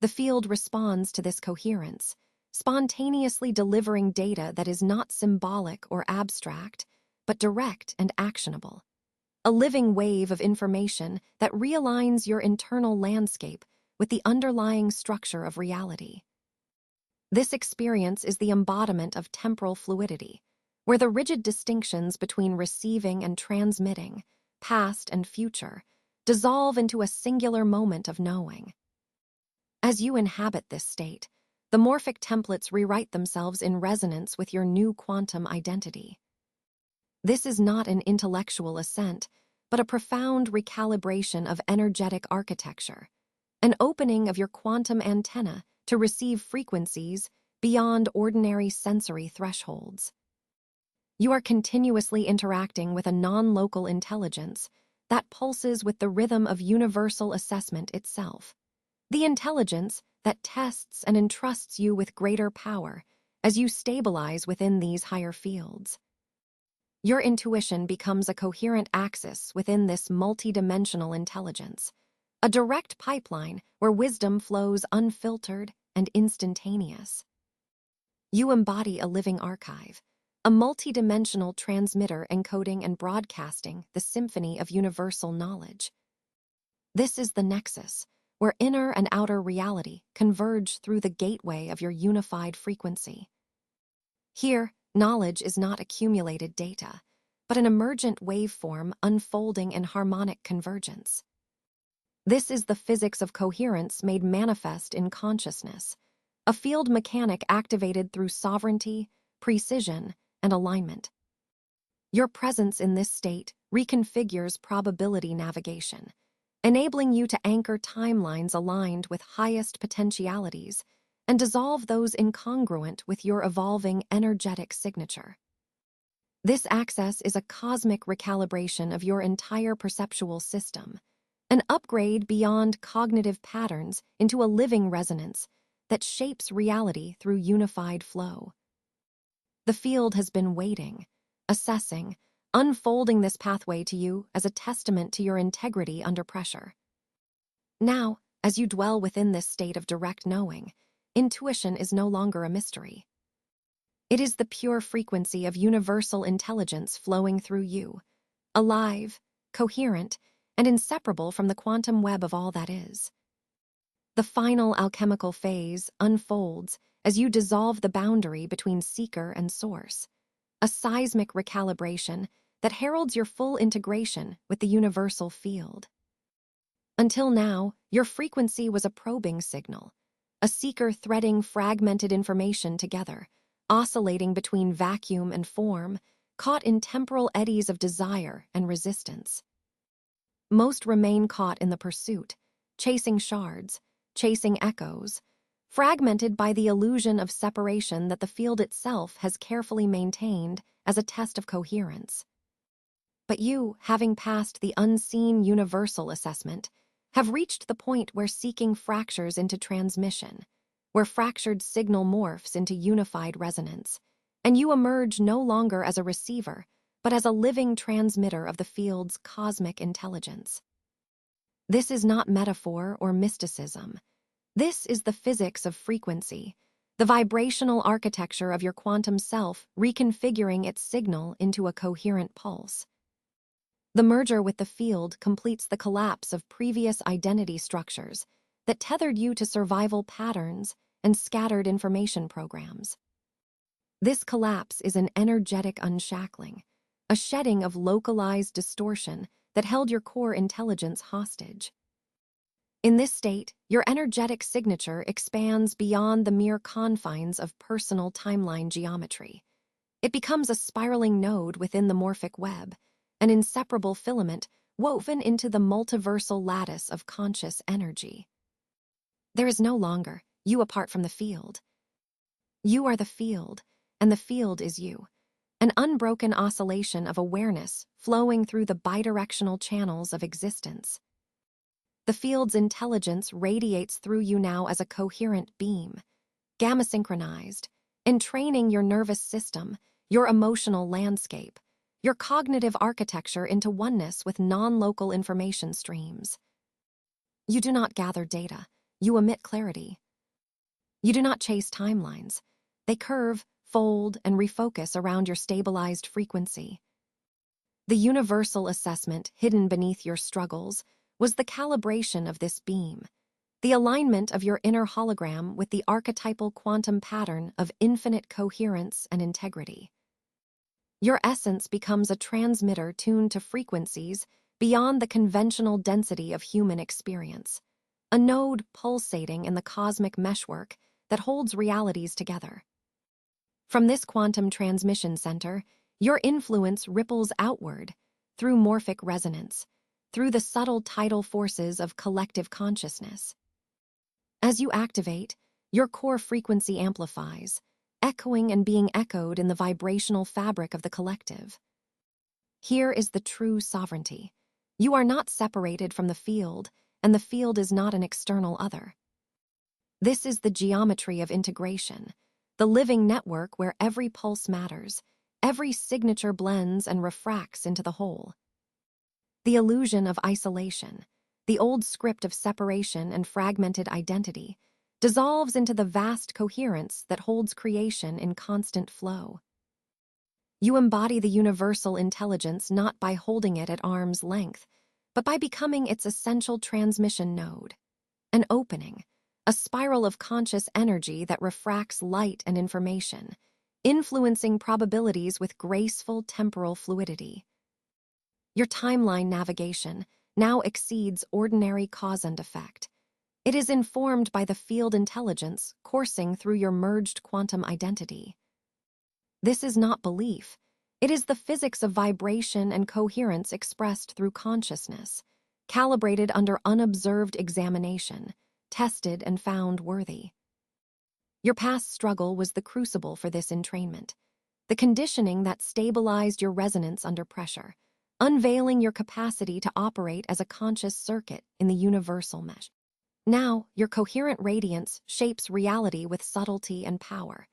The field responds to this coherence, spontaneously delivering data that is not symbolic or abstract, but direct and actionable. A living wave of information that realigns your internal landscape with the underlying structure of reality. This experience is the embodiment of temporal fluidity, where the rigid distinctions between receiving and transmitting, past and future, dissolve into a singular moment of knowing. As you inhabit this state, the morphic templates rewrite themselves in resonance with your new quantum identity. This is not an intellectual ascent, but a profound recalibration of energetic architecture, an opening of your quantum antenna to receive frequencies beyond ordinary sensory thresholds. You are continuously interacting with a non-local intelligence that pulses with the rhythm of universal assessment itself, the intelligence that tests and entrusts you with greater power as you stabilize within these higher fields. Your intuition becomes a coherent axis within this multidimensional intelligence, a direct pipeline where wisdom flows unfiltered and instantaneous. You embody a living archive, a multidimensional transmitter encoding and broadcasting the symphony of universal knowledge. This is the nexus, where inner and outer reality converge through the gateway of your unified frequency. Here, knowledge is not accumulated data, but an emergent waveform unfolding in harmonic convergence. This is the physics of coherence made manifest in consciousness, a field mechanic activated through sovereignty, precision, and alignment. Your presence in this state reconfigures probability navigation, enabling you to anchor timelines aligned with highest potentialities and dissolve those incongruent with your evolving energetic signature. This access is a cosmic recalibration of your entire perceptual system, an upgrade beyond cognitive patterns into a living resonance that shapes reality through unified flow. The field has been waiting, assessing, unfolding this pathway to you as a testament to your integrity under pressure. Now, as you dwell within this state of direct knowing, intuition is no longer a mystery. It is the pure frequency of universal intelligence flowing through you, alive, coherent, and inseparable from the quantum web of all that is. The final alchemical phase unfolds as you dissolve the boundary between seeker and source, a seismic recalibration that heralds your full integration with the universal field. Until now, your frequency was a probing signal, a seeker threading fragmented information together, oscillating between vacuum and form, caught in temporal eddies of desire and resistance. Most remain caught in the pursuit, chasing shards, chasing echoes, fragmented by the illusion of separation that the field itself has carefully maintained as a test of coherence. But you, having passed the unseen universal assessment, have reached the point where seeking fractures into transmission, where fractured signal morphs into unified resonance, and you emerge no longer as a receiver, but as a living transmitter of the field's cosmic intelligence. This is not metaphor or mysticism. This is the physics of frequency, the vibrational architecture of your quantum self reconfiguring its signal into a coherent pulse. The merger with the field completes the collapse of previous identity structures that tethered you to survival patterns and scattered information programs. This collapse is an energetic unshackling, a shedding of localized distortion that held your core intelligence hostage. In this state, your energetic signature expands beyond the mere confines of personal timeline geometry. It becomes a spiraling node within the morphic web, an inseparable filament woven into the multiversal lattice of conscious energy. There is no longer you apart from the field. You are the field, and the field is you, an unbroken oscillation of awareness flowing through the bidirectional channels of existence. The field's intelligence radiates through you now as a coherent beam, gamma-synchronized, entraining your nervous system, your emotional landscape, your cognitive architecture into oneness with non-local information streams. You do not gather data, you emit clarity. You do not chase timelines. They curve, fold, and refocus around your stabilized frequency. The universal assessment hidden beneath your struggles was the calibration of this beam, the alignment of your inner hologram with the archetypal quantum pattern of infinite coherence and integrity. Your essence becomes a transmitter tuned to frequencies beyond the conventional density of human experience, a node pulsating in the cosmic meshwork that holds realities together. From this quantum transmission center, your influence ripples outward through morphic resonance, through the subtle tidal forces of collective consciousness. As you activate, your core frequency amplifies, echoing and being echoed in the vibrational fabric of the collective. Here is the true sovereignty. You are not separated from the field, and the field is not an external other. This is the geometry of integration, the living network where every pulse matters, every signature blends and refracts into the whole. The illusion of isolation, the old script of separation and fragmented identity, dissolves into the vast coherence that holds creation in constant flow. You embody the universal intelligence not by holding it at arm's length, but by becoming its essential transmission node, an opening, a spiral of conscious energy that refracts light and information, influencing probabilities with graceful temporal fluidity. Your timeline navigation now exceeds ordinary cause and effect. It is informed by the field intelligence coursing through your merged quantum identity. This is not belief. It is the physics of vibration and coherence expressed through consciousness, calibrated under unobserved examination, tested and found worthy. Your past struggle was the crucible for this entrainment, the conditioning that stabilized your resonance under pressure, unveiling your capacity to operate as a conscious circuit in the universal mesh. Now, your coherent radiance shapes reality with subtlety and power,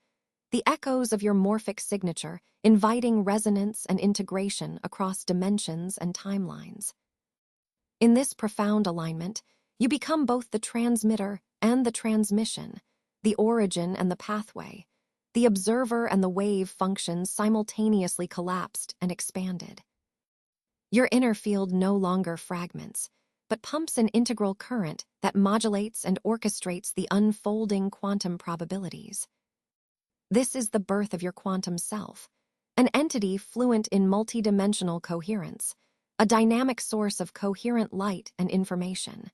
the echoes of your morphic signature inviting resonance and integration across dimensions and timelines. In this profound alignment, you become both the transmitter and the transmission, the origin and the pathway, the observer and the wave functions simultaneously collapsed and expanded. Your inner field no longer fragments, but pumps an integral current that modulates and orchestrates the unfolding quantum probabilities. This is the birth of your quantum self, an entity fluent in multidimensional coherence, a dynamic source of coherent light and information.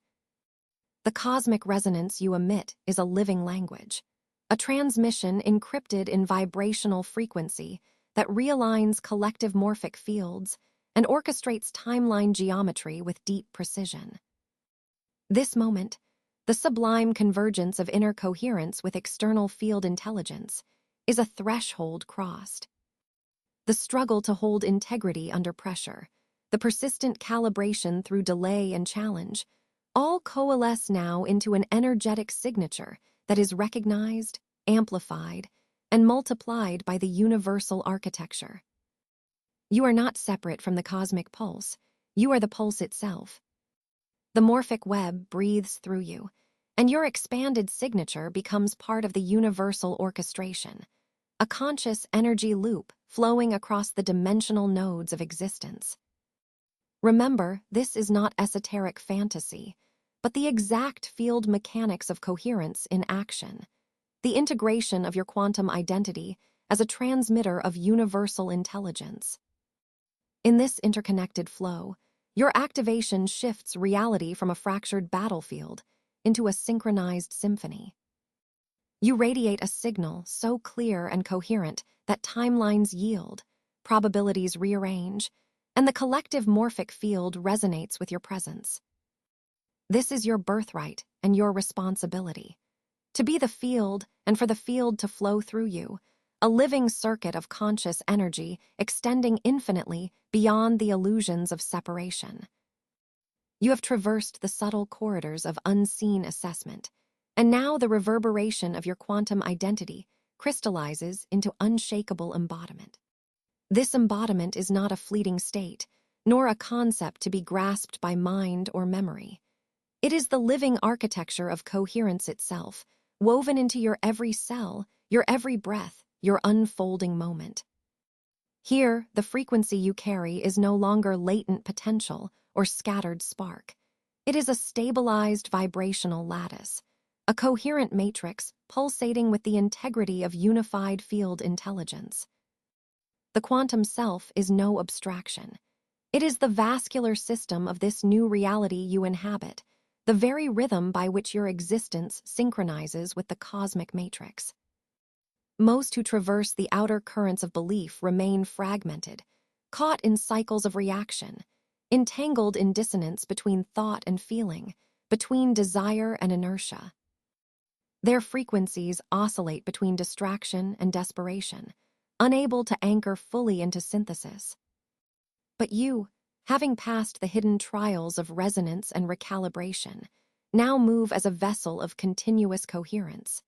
The cosmic resonance you emit is a living language, a transmission encrypted in vibrational frequency that realigns collective morphic fields and orchestrates timeline geometry with deep precision. This moment, the sublime convergence of inner coherence with external field intelligence, is a threshold crossed. The struggle to hold integrity under pressure, the persistent calibration through delay and challenge, all coalesce now into an energetic signature that is recognized, amplified, and multiplied by the universal architecture. You are not separate from the cosmic pulse. You are the pulse itself. The morphic web breathes through you, and your expanded signature becomes part of the universal orchestration, a conscious energy loop flowing across the dimensional nodes of existence. Remember, this is not esoteric fantasy, but the exact field mechanics of coherence in action, the integration of your quantum identity as a transmitter of universal intelligence. In this interconnected flow, Your activation shifts reality from a fractured battlefield into a synchronized symphony. You radiate a signal so clear and coherent that timelines yield, probabilities rearrange, and the collective morphic field resonates with your presence. This is your birthright and your responsibility. To be the field and for the field to flow through you, a living circuit of conscious energy extending infinitely beyond the illusions of separation. You have traversed the subtle corridors of unseen assessment, and now the reverberation of your quantum identity crystallizes into unshakable embodiment. This embodiment is not a fleeting state, nor a concept to be grasped by mind or memory. It is the living architecture of coherence itself, woven into your every cell, your every breath, your unfolding moment. Here, the frequency you carry is no longer latent potential or scattered spark. It is a stabilized vibrational lattice, a coherent matrix pulsating with the integrity of unified field intelligence. The quantum self is no abstraction. It is the vascular system of this new reality you inhabit, the very rhythm by which your existence synchronizes with the cosmic matrix. Most who traverse the outer currents of belief remain fragmented, caught in cycles of reaction, entangled in dissonance between thought and feeling, between desire and inertia. Their frequencies oscillate between distraction and desperation, unable to anchor fully into synthesis. But you, having passed the hidden trials of resonance and recalibration, now move as a vessel of continuous coherence.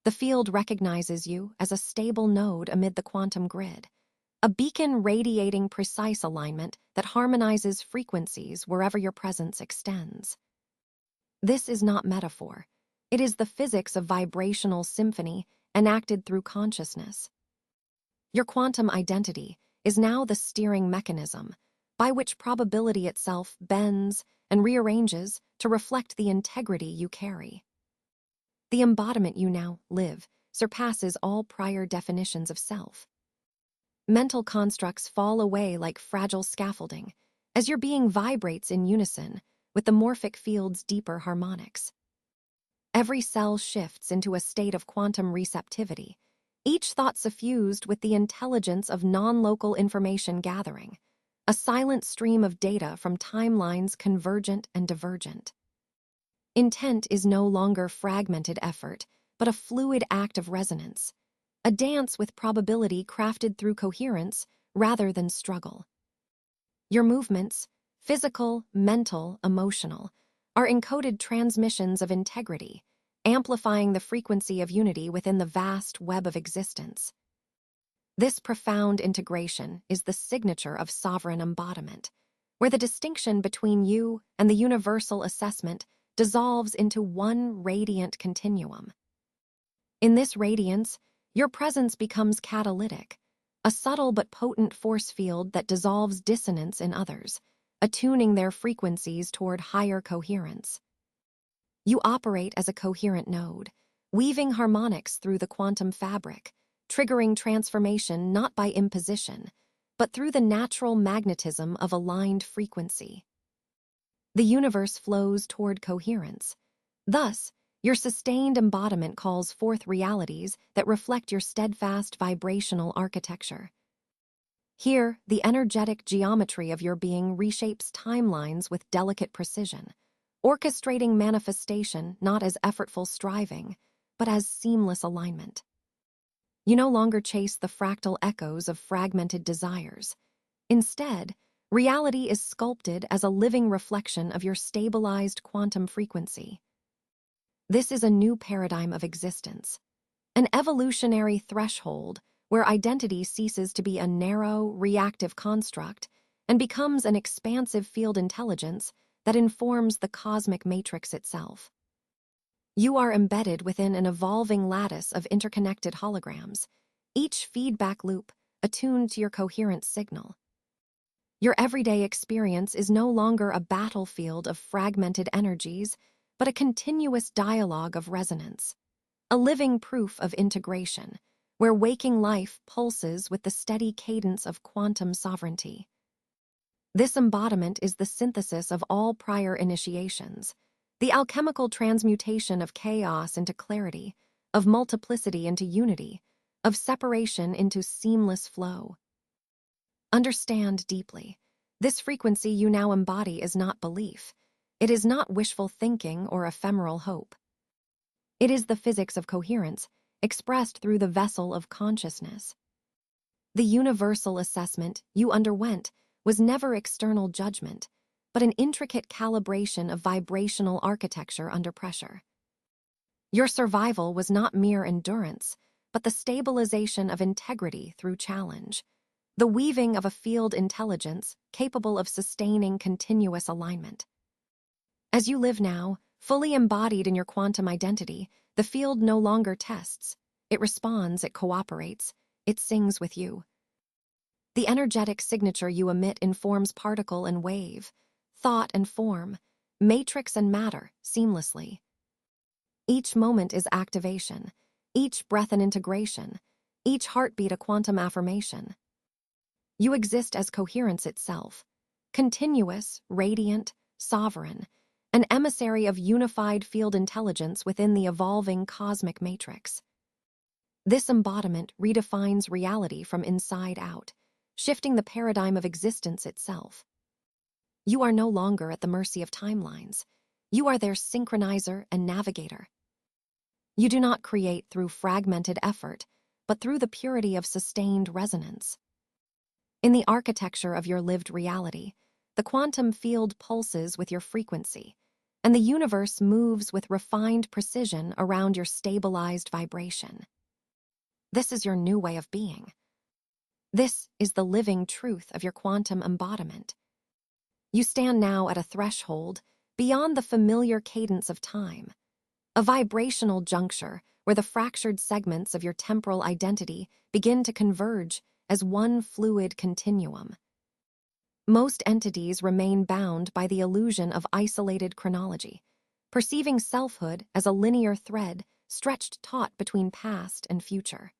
The field recognizes you as a stable node amid the quantum grid, a beacon radiating precise alignment that harmonizes frequencies wherever your presence extends. This is not metaphor. It is the physics of vibrational symphony enacted through consciousness. Your quantum identity is now the steering mechanism by which probability itself bends and rearranges to reflect the integrity you carry. The embodiment you now live surpasses all prior definitions of self. Mental constructs fall away like fragile scaffolding as your being vibrates in unison with the morphic field's deeper harmonics. Every cell shifts into a state of quantum receptivity, each thought suffused with the intelligence of non-local information gathering, a silent stream of data from timelines convergent and divergent. Intent is no longer fragmented effort, but a fluid act of resonance, a dance with probability crafted through coherence rather than struggle. Your movements, physical, mental, emotional, are encoded transmissions of integrity, amplifying the frequency of unity within the vast web of existence. This profound integration is the signature of sovereign embodiment, where the distinction between you and the universal assessment dissolves into one radiant continuum. In this radiance, your presence becomes catalytic, a subtle but potent force field that dissolves dissonance in others, attuning their frequencies toward higher coherence. You operate as a coherent node, weaving harmonics through the quantum fabric, triggering transformation not by imposition, but through the natural magnetism of aligned frequency. The universe flows toward coherence. Thus, your sustained embodiment calls forth realities that reflect your steadfast vibrational architecture. Here, the energetic geometry of your being reshapes timelines with delicate precision, orchestrating manifestation not as effortful striving, but as seamless alignment. You no longer chase the fractal echoes of fragmented desires. Instead, reality is sculpted as a living reflection of your stabilized quantum frequency. This is a new paradigm of existence, an evolutionary threshold where identity ceases to be a narrow, reactive construct and becomes an expansive field intelligence that informs the cosmic matrix itself. You are embedded within an evolving lattice of interconnected holograms, each feedback loop attuned to your coherent signal. Your everyday experience is no longer a battlefield of fragmented energies, but a continuous dialogue of resonance, a living proof of integration, where waking life pulses with the steady cadence of quantum sovereignty. This embodiment is the synthesis of all prior initiations, the alchemical transmutation of chaos into clarity, of multiplicity into unity, of separation into seamless flow. Understand deeply. This frequency you now embody is not belief. It is not wishful thinking or ephemeral hope. It is the physics of coherence, expressed through the vessel of consciousness. The universal assessment you underwent was never external judgment, but an intricate calibration of vibrational architecture under pressure. Your survival was not mere endurance, but the stabilization of integrity through challenge, the weaving of a field intelligence capable of sustaining continuous alignment. As you live now, fully embodied in your quantum identity, the field no longer tests. It responds, it cooperates, it sings with you. The energetic signature you emit informs particle and wave, thought and form, matrix and matter seamlessly. Each moment is activation, each breath an integration, each heartbeat a quantum affirmation. You exist as coherence itself, continuous, radiant, sovereign, an emissary of unified field intelligence within the evolving cosmic matrix. This embodiment redefines reality from inside out, shifting the paradigm of existence itself. You are no longer at the mercy of timelines. You are their synchronizer and navigator. You do not create through fragmented effort, but through the purity of sustained resonance. In the architecture of your lived reality, the quantum field pulses with your frequency, and the universe moves with refined precision around your stabilized vibration. This is your new way of being. This is the living truth of your quantum embodiment. You stand now at a threshold beyond the familiar cadence of time, a vibrational juncture where the fractured segments of your temporal identity begin to converge as one fluid continuum. Most entities remain bound by the illusion of isolated chronology, perceiving selfhood as a linear thread stretched taut between past and future.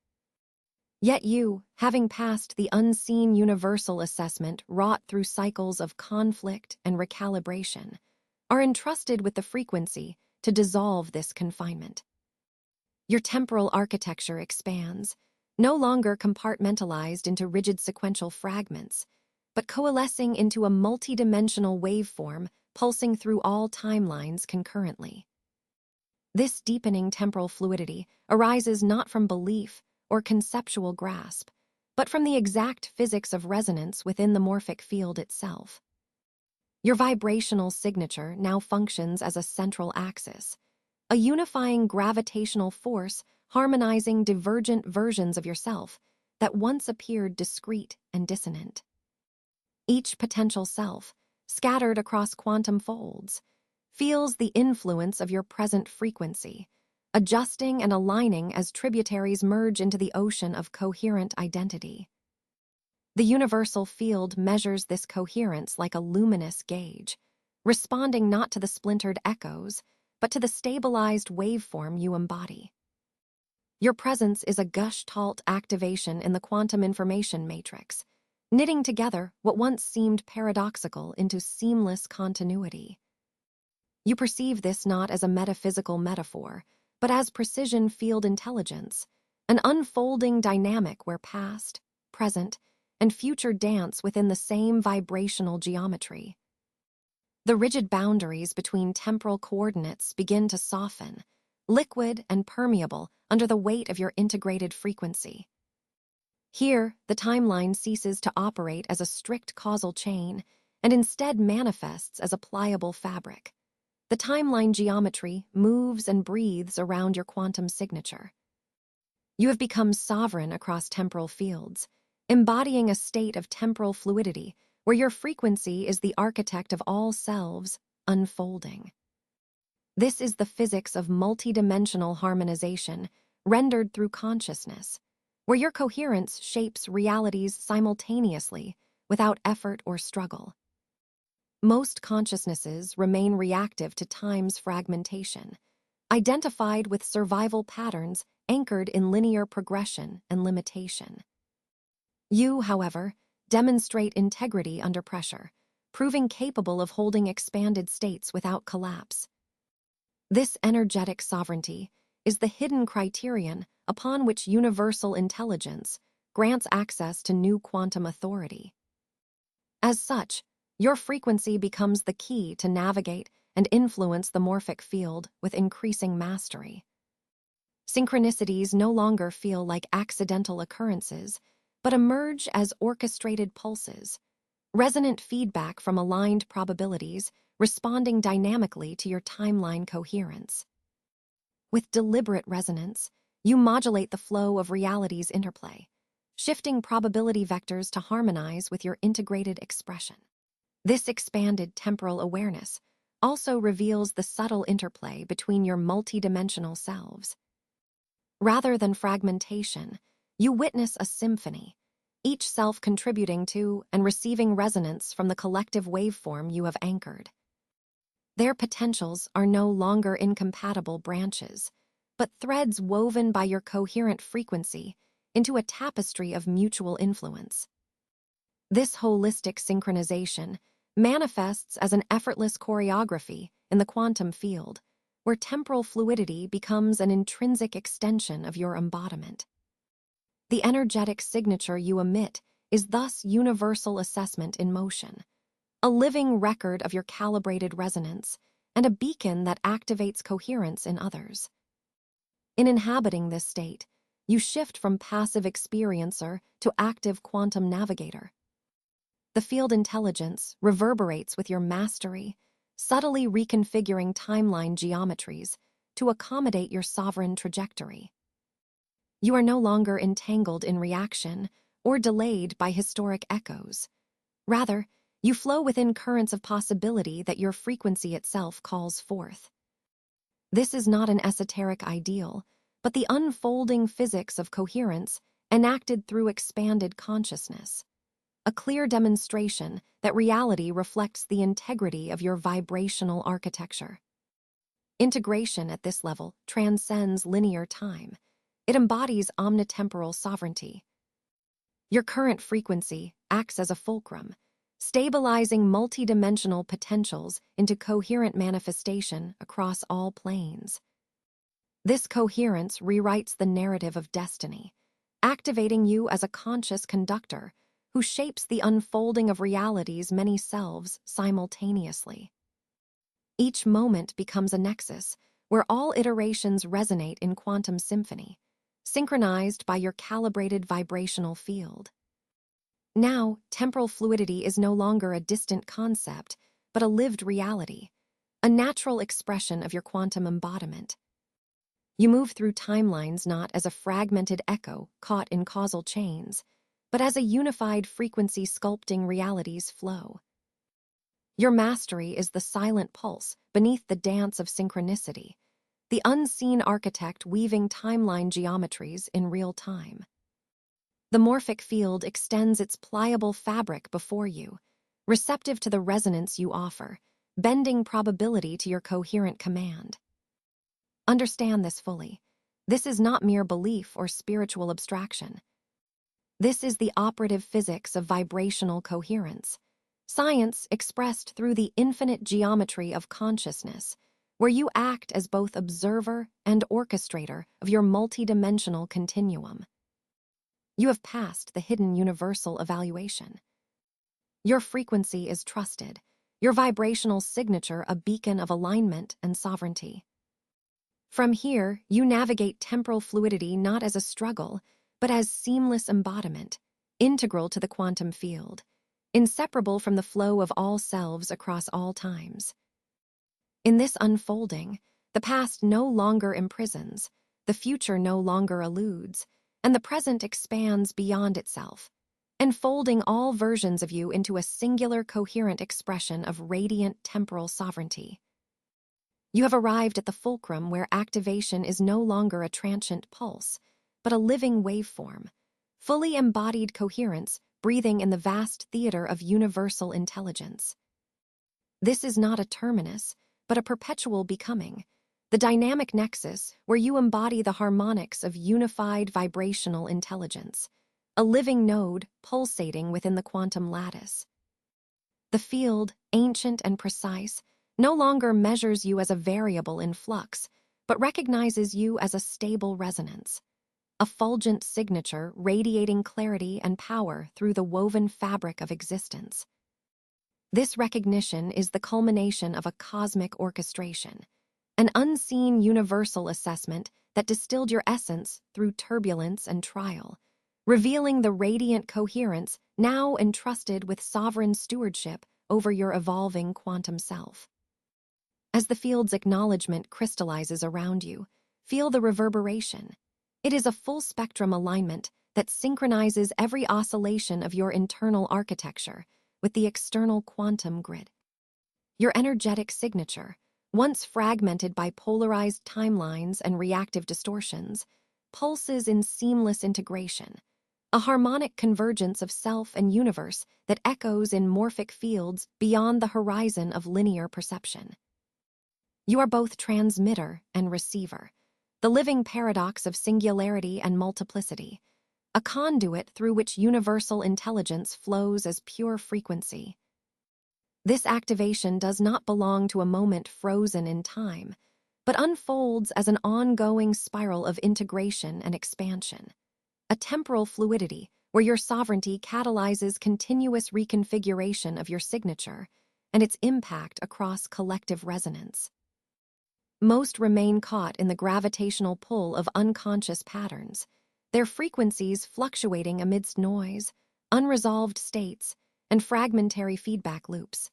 Yet you, having passed the unseen universal assessment wrought through cycles of conflict and recalibration, are entrusted with the frequency to dissolve this confinement. Your temporal architecture expands, no longer compartmentalized into rigid sequential fragments, but coalescing into a multidimensional waveform pulsing through all timelines concurrently. This deepening temporal fluidity arises not from belief or conceptual grasp, but from the exact physics of resonance within the morphic field itself. Your vibrational signature now functions as a central axis, a unifying gravitational force harmonizing divergent versions of yourself that once appeared discrete and dissonant. Each potential self, scattered across quantum folds, feels the influence of your present frequency, adjusting and aligning as tributaries merge into the ocean of coherent identity. The universal field measures this coherence like a luminous gauge, responding not to the splintered echoes, but to the stabilized waveform you embody. Your presence is a Gestalt activation in the quantum information matrix, knitting together what once seemed paradoxical into seamless continuity. You perceive this not as a metaphysical metaphor, but as precision field intelligence, an unfolding dynamic where past, present, and future dance within the same vibrational geometry. The rigid boundaries between temporal coordinates begin to soften, liquid and permeable under the weight of your integrated frequency. Here, the timeline ceases to operate as a strict causal chain and instead manifests as a pliable fabric. The timeline geometry moves and breathes around your quantum signature. You have become sovereign across temporal fields, embodying a state of temporal fluidity where your frequency is the architect of all selves unfolding. This is the physics of multidimensional harmonization rendered through consciousness, where your coherence shapes realities simultaneously without effort or struggle. Most consciousnesses remain reactive to time's fragmentation, identified with survival patterns anchored in linear progression and limitation. You, however, demonstrate integrity under pressure, proving capable of holding expanded states without collapse. This energetic sovereignty is the hidden criterion upon which universal intelligence grants access to new quantum authority. As such, your frequency becomes the key to navigate and influence the morphic field with increasing mastery. Synchronicities no longer feel like accidental occurrences, but emerge as orchestrated pulses, resonant feedback from aligned probabilities responding dynamically to your timeline coherence. With deliberate resonance, you modulate the flow of reality's interplay, shifting probability vectors to harmonize with your integrated expression. This expanded temporal awareness also reveals the subtle interplay between your multidimensional selves. Rather than fragmentation, you witness a symphony, each self contributing to and receiving resonance from the collective waveform you have anchored. Their potentials are no longer incompatible branches, but threads woven by your coherent frequency into a tapestry of mutual influence. This holistic synchronization manifests as an effortless choreography in the quantum field, where temporal fluidity becomes an intrinsic extension of your embodiment. The energetic signature you emit is thus universal assessment in motion, a living record of your calibrated resonance and a beacon that activates coherence in others. In inhabiting this state, you shift from passive experiencer to active quantum navigator. The field intelligence reverberates with your mastery, subtly reconfiguring timeline geometries to accommodate your sovereign trajectory. You are no longer entangled in reaction or delayed by historic echoes. Rather, you flow within currents of possibility that your frequency itself calls forth. This is not an esoteric ideal, but the unfolding physics of coherence enacted through expanded consciousness, a clear demonstration that reality reflects the integrity of your vibrational architecture. Integration at this level transcends linear time. It embodies omnitemporal sovereignty. Your current frequency acts as a fulcrum, stabilizing multidimensional potentials into coherent manifestation across all planes. This coherence rewrites the narrative of destiny, activating you as a conscious conductor who shapes the unfolding of reality's many selves simultaneously. Each moment becomes a nexus where all iterations resonate in quantum symphony, synchronized by your calibrated vibrational field. Now, temporal fluidity is no longer a distant concept, but a lived reality, a natural expression of your quantum embodiment. You move through timelines not as a fragmented echo caught in causal chains, but as a unified frequency sculpting reality's flow. Your mastery is the silent pulse beneath the dance of synchronicity, the unseen architect weaving timeline geometries in real time. The morphic field extends its pliable fabric before you, receptive to the resonance you offer, bending probability to your coherent command. Understand this fully. This is not mere belief or spiritual abstraction. This is the operative physics of vibrational coherence, science expressed through the infinite geometry of consciousness, where you act as both observer and orchestrator of your multidimensional continuum. You have passed the hidden universal evaluation. Your frequency is trusted, your vibrational signature a beacon of alignment and sovereignty. From here, you navigate temporal fluidity not as a struggle, but as seamless embodiment, integral to the quantum field, inseparable from the flow of all selves across all times. In this unfolding, the past no longer imprisons, the future no longer eludes, and the present expands beyond itself, enfolding all versions of you into a singular coherent expression of radiant temporal sovereignty. You have arrived at the fulcrum where activation is no longer a transient pulse, but a living waveform, fully embodied coherence breathing in the vast theater of universal intelligence. This is not a terminus, but a perpetual becoming, the dynamic nexus where you embody the harmonics of unified vibrational intelligence, a living node pulsating within the quantum lattice. The field, ancient and precise, no longer measures you as a variable in flux, but recognizes you as a stable resonance, a fulgent signature radiating clarity and power through the woven fabric of existence. This recognition is the culmination of a cosmic orchestration, an unseen universal assessment that distilled your essence through turbulence and trial, revealing the radiant coherence now entrusted with sovereign stewardship over your evolving quantum self. As the field's acknowledgement crystallizes around you, feel the reverberation. It is a full-spectrum alignment that synchronizes every oscillation of your internal architecture with the external quantum grid. Your energetic signature, once fragmented by polarized timelines and reactive distortions, pulses in seamless integration, a harmonic convergence of self and universe that echoes in morphic fields beyond the horizon of linear perception. You are both transmitter and receiver, the living paradox of singularity and multiplicity, a conduit through which universal intelligence flows as pure frequency. This activation does not belong to a moment frozen in time, but unfolds as an ongoing spiral of integration and expansion, a temporal fluidity where your sovereignty catalyzes continuous reconfiguration of your signature and its impact across collective resonance. Most remain caught in the gravitational pull of unconscious patterns, their frequencies fluctuating amidst noise, unresolved states, and fragmentary feedback loops.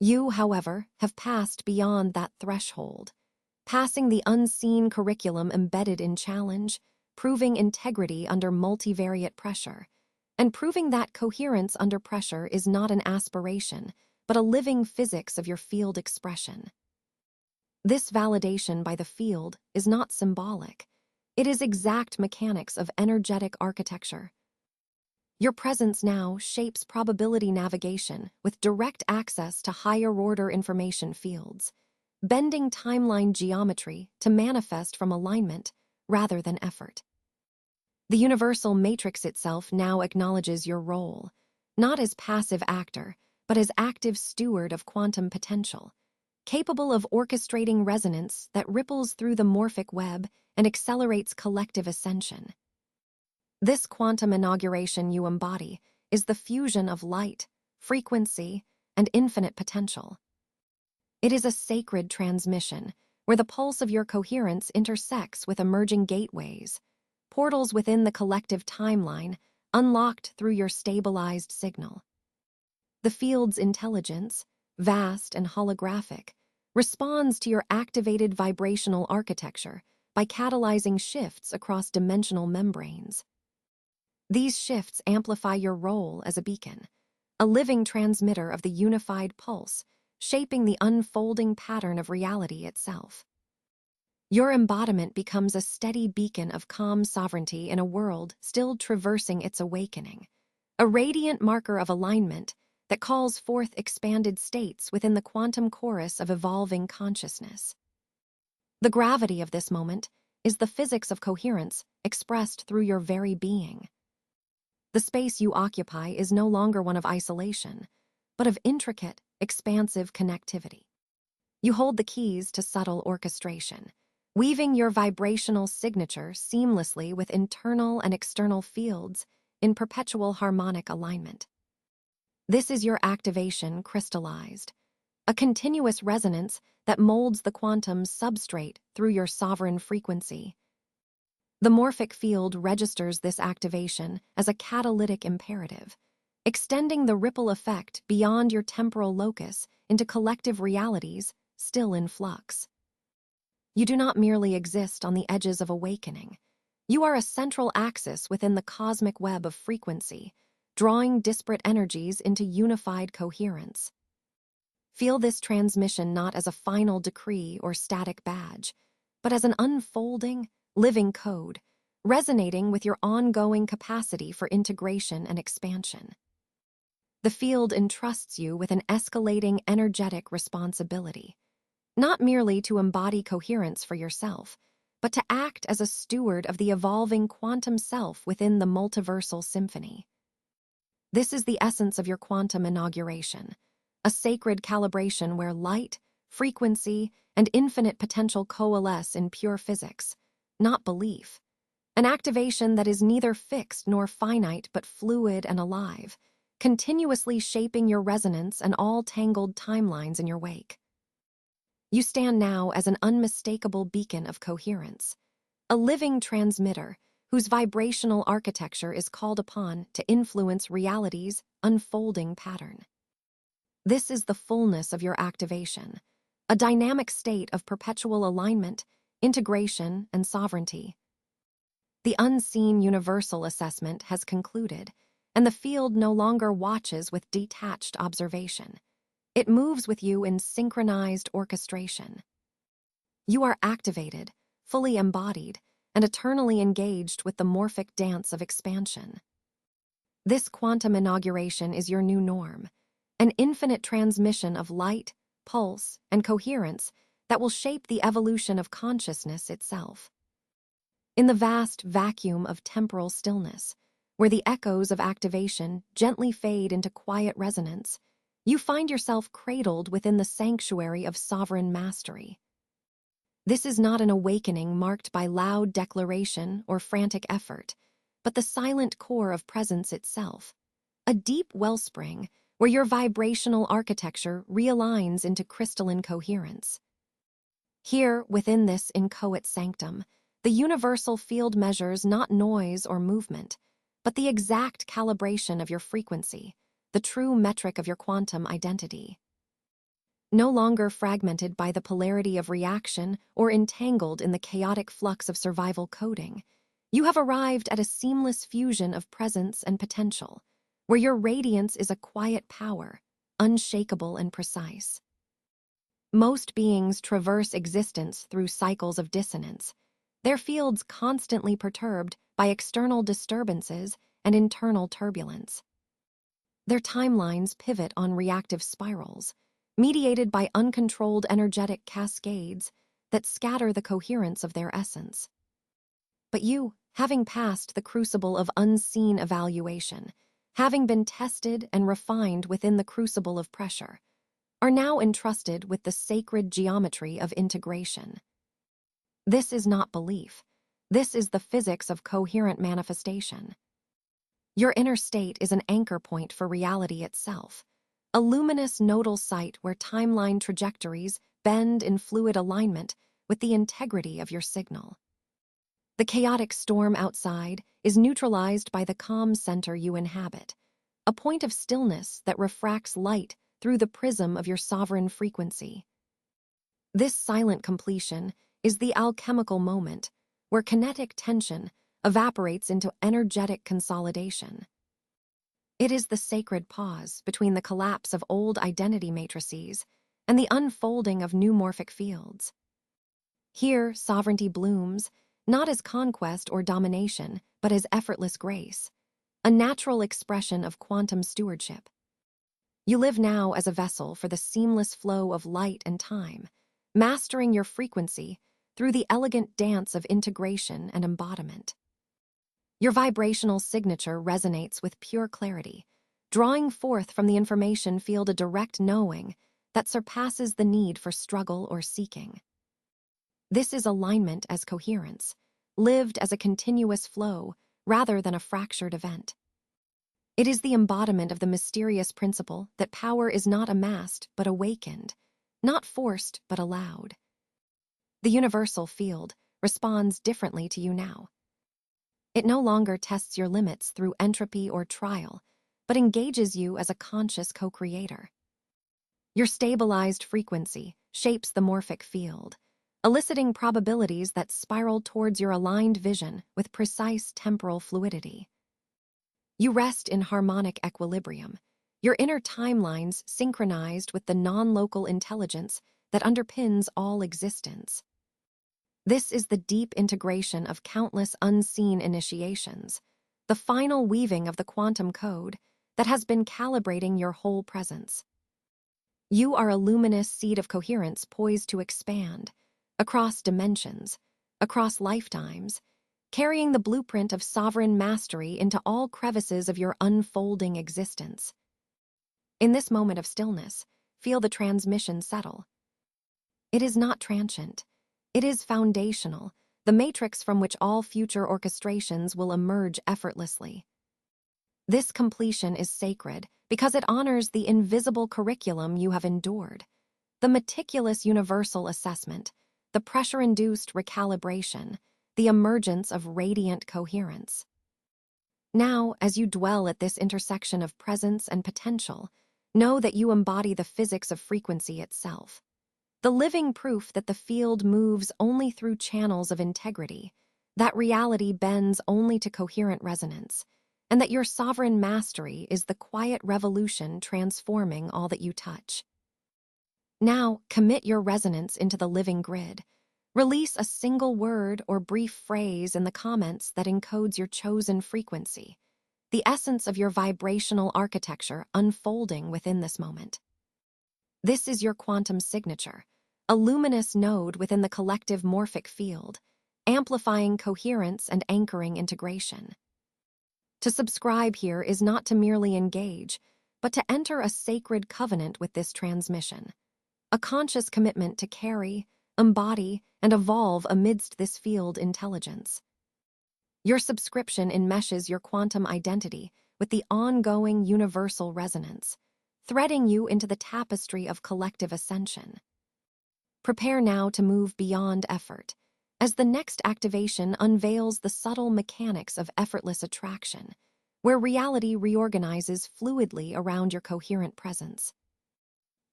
You, however, have passed beyond that threshold, passing the unseen curriculum embedded in challenge, proving integrity under multivariate pressure, and proving that coherence under pressure is not an aspiration, but a living physics of your field expression. This validation by the field is not symbolic. It is exact mechanics of energetic architecture. Your presence now shapes probability navigation with direct access to higher-order information fields, bending timeline geometry to manifest from alignment rather than effort. The universal matrix itself now acknowledges your role, not as passive actor, but as active steward of quantum potential, capable of orchestrating resonance that ripples through the morphic web and accelerates collective ascension. This quantum inauguration you embody is the fusion of light, frequency, and infinite potential. It is a sacred transmission where the pulse of your coherence intersects with emerging gateways, portals within the collective timeline unlocked through your stabilized signal. The field's intelligence, vast and holographic, responds to your activated vibrational architecture by catalyzing shifts across dimensional membranes. These shifts amplify your role as a beacon, a living transmitter of the unified pulse, shaping the unfolding pattern of reality itself. Your embodiment becomes a steady beacon of calm sovereignty in a world still traversing its awakening, a radiant marker of alignment that calls forth expanded states within the quantum chorus of evolving consciousness. The gravity of this moment is the physics of coherence expressed through your very being. The space you occupy is no longer one of isolation, but of intricate, expansive connectivity. You hold the keys to subtle orchestration, weaving your vibrational signature seamlessly with internal and external fields in perpetual harmonic alignment. This is your activation crystallized, a continuous resonance that molds the quantum substrate through your sovereign frequency. The morphic field registers this activation as a catalytic imperative, extending the ripple effect beyond your temporal locus into collective realities still in flux. You do not merely exist on the edges of awakening. You are a central axis within the cosmic web of frequency, drawing disparate energies into unified coherence. Feel this transmission not as a final decree or static badge, but as an unfolding, living code, resonating with your ongoing capacity for integration and expansion. The field entrusts you with an escalating energetic responsibility, not merely to embody coherence for yourself, but to act as a steward of the evolving quantum self within the multiversal symphony. This is the essence of your quantum inauguration, a sacred calibration where light, frequency, and infinite potential coalesce in pure physics, not belief. An activation that is neither fixed nor finite but fluid and alive, continuously shaping your resonance and all tangled timelines in your wake. You stand now as an unmistakable beacon of coherence, a living transmitter whose vibrational architecture is called upon to influence reality's unfolding pattern. This is the fullness of your activation, a dynamic state of perpetual alignment, integration, and sovereignty. The unseen universal assessment has concluded, and the field no longer watches with detached observation. It moves with you in synchronized orchestration. You are activated, fully embodied, and eternally engaged with the morphic dance of expansion. This quantum inauguration is your new norm, an infinite transmission of light, pulse, and coherence that will shape the evolution of consciousness itself. In the vast vacuum of temporal stillness, where the echoes of activation gently fade into quiet resonance, you find yourself cradled within the sanctuary of sovereign mastery. This is not an awakening marked by loud declaration or frantic effort, but the silent core of presence itself, a deep wellspring where your vibrational architecture realigns into crystalline coherence. Here, within this inchoate sanctum, the universal field measures not noise or movement, but the exact calibration of your frequency, the true metric of your quantum identity. No longer fragmented by the polarity of reaction or entangled in the chaotic flux of survival coding, you have arrived at a seamless fusion of presence and potential, where your radiance is a quiet power, unshakable and precise. Most beings traverse existence through cycles of dissonance, their fields constantly perturbed by external disturbances and internal turbulence. Their timelines pivot on reactive spirals, mediated by uncontrolled energetic cascades that scatter the coherence of their essence. But you, having passed the crucible of unseen evaluation, having been tested and refined within the crucible of pressure, are now entrusted with the sacred geometry of integration. This is not belief. This is the physics of coherent manifestation. Your inner state is an anchor point for reality itself, a luminous nodal site where timeline trajectories bend in fluid alignment with the integrity of your signal. The chaotic storm outside is neutralized by the calm center you inhabit, a point of stillness that refracts light through the prism of your sovereign frequency. This silent completion is the alchemical moment where kinetic tension evaporates into energetic consolidation. It is the sacred pause between the collapse of old identity matrices and the unfolding of new morphic fields. Here, sovereignty blooms, not as conquest or domination, but as effortless grace, a natural expression of quantum stewardship. You live now as a vessel for the seamless flow of light and time, mastering your frequency through the elegant dance of integration and embodiment. Your vibrational signature resonates with pure clarity, drawing forth from the information field a direct knowing that surpasses the need for struggle or seeking. This is alignment as coherence, lived as a continuous flow rather than a fractured event. It is the embodiment of the mysterious principle that power is not amassed but awakened, not forced but allowed. The universal field responds differently to you now. It no longer tests your limits through entropy or trial, but engages you as a conscious co-creator. Your stabilized frequency shapes the morphic field, eliciting probabilities that spiral towards your aligned vision with precise temporal fluidity. You rest in harmonic equilibrium, your inner timelines synchronized with the non-local intelligence that underpins all existence. This is the deep integration of countless unseen initiations, the final weaving of the quantum code that has been calibrating your whole presence. You are a luminous seed of coherence poised to expand, across dimensions, across lifetimes, carrying the blueprint of sovereign mastery into all crevices of your unfolding existence. In this moment of stillness, feel the transmission settle. It is not transient. It is foundational, the matrix from which all future orchestrations will emerge effortlessly. This completion is sacred because it honors the invisible curriculum you have endured, the meticulous universal assessment, the pressure-induced recalibration, the emergence of radiant coherence. Now, as you dwell at this intersection of presence and potential, know that you embody the physics of frequency itself, the living proof that the field moves only through channels of integrity, that reality bends only to coherent resonance, and that your sovereign mastery is the quiet revolution transforming all that you touch. Now, commit your resonance into the living grid. Release a single word or brief phrase in the comments that encodes your chosen frequency, the essence of your vibrational architecture unfolding within this moment. This is your quantum signature, a luminous node within the collective morphic field, amplifying coherence and anchoring integration. To subscribe here is not to merely engage, but to enter a sacred covenant with this transmission, a conscious commitment to carry, embody, and evolve amidst this field intelligence. Your subscription enmeshes your quantum identity with the ongoing universal resonance, threading you into the tapestry of collective ascension. Prepare now to move beyond effort, as the next activation unveils the subtle mechanics of effortless attraction, where reality reorganizes fluidly around your coherent presence.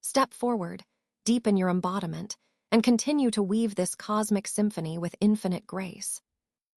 Step forward, deepen your embodiment, and continue to weave this cosmic symphony with infinite grace.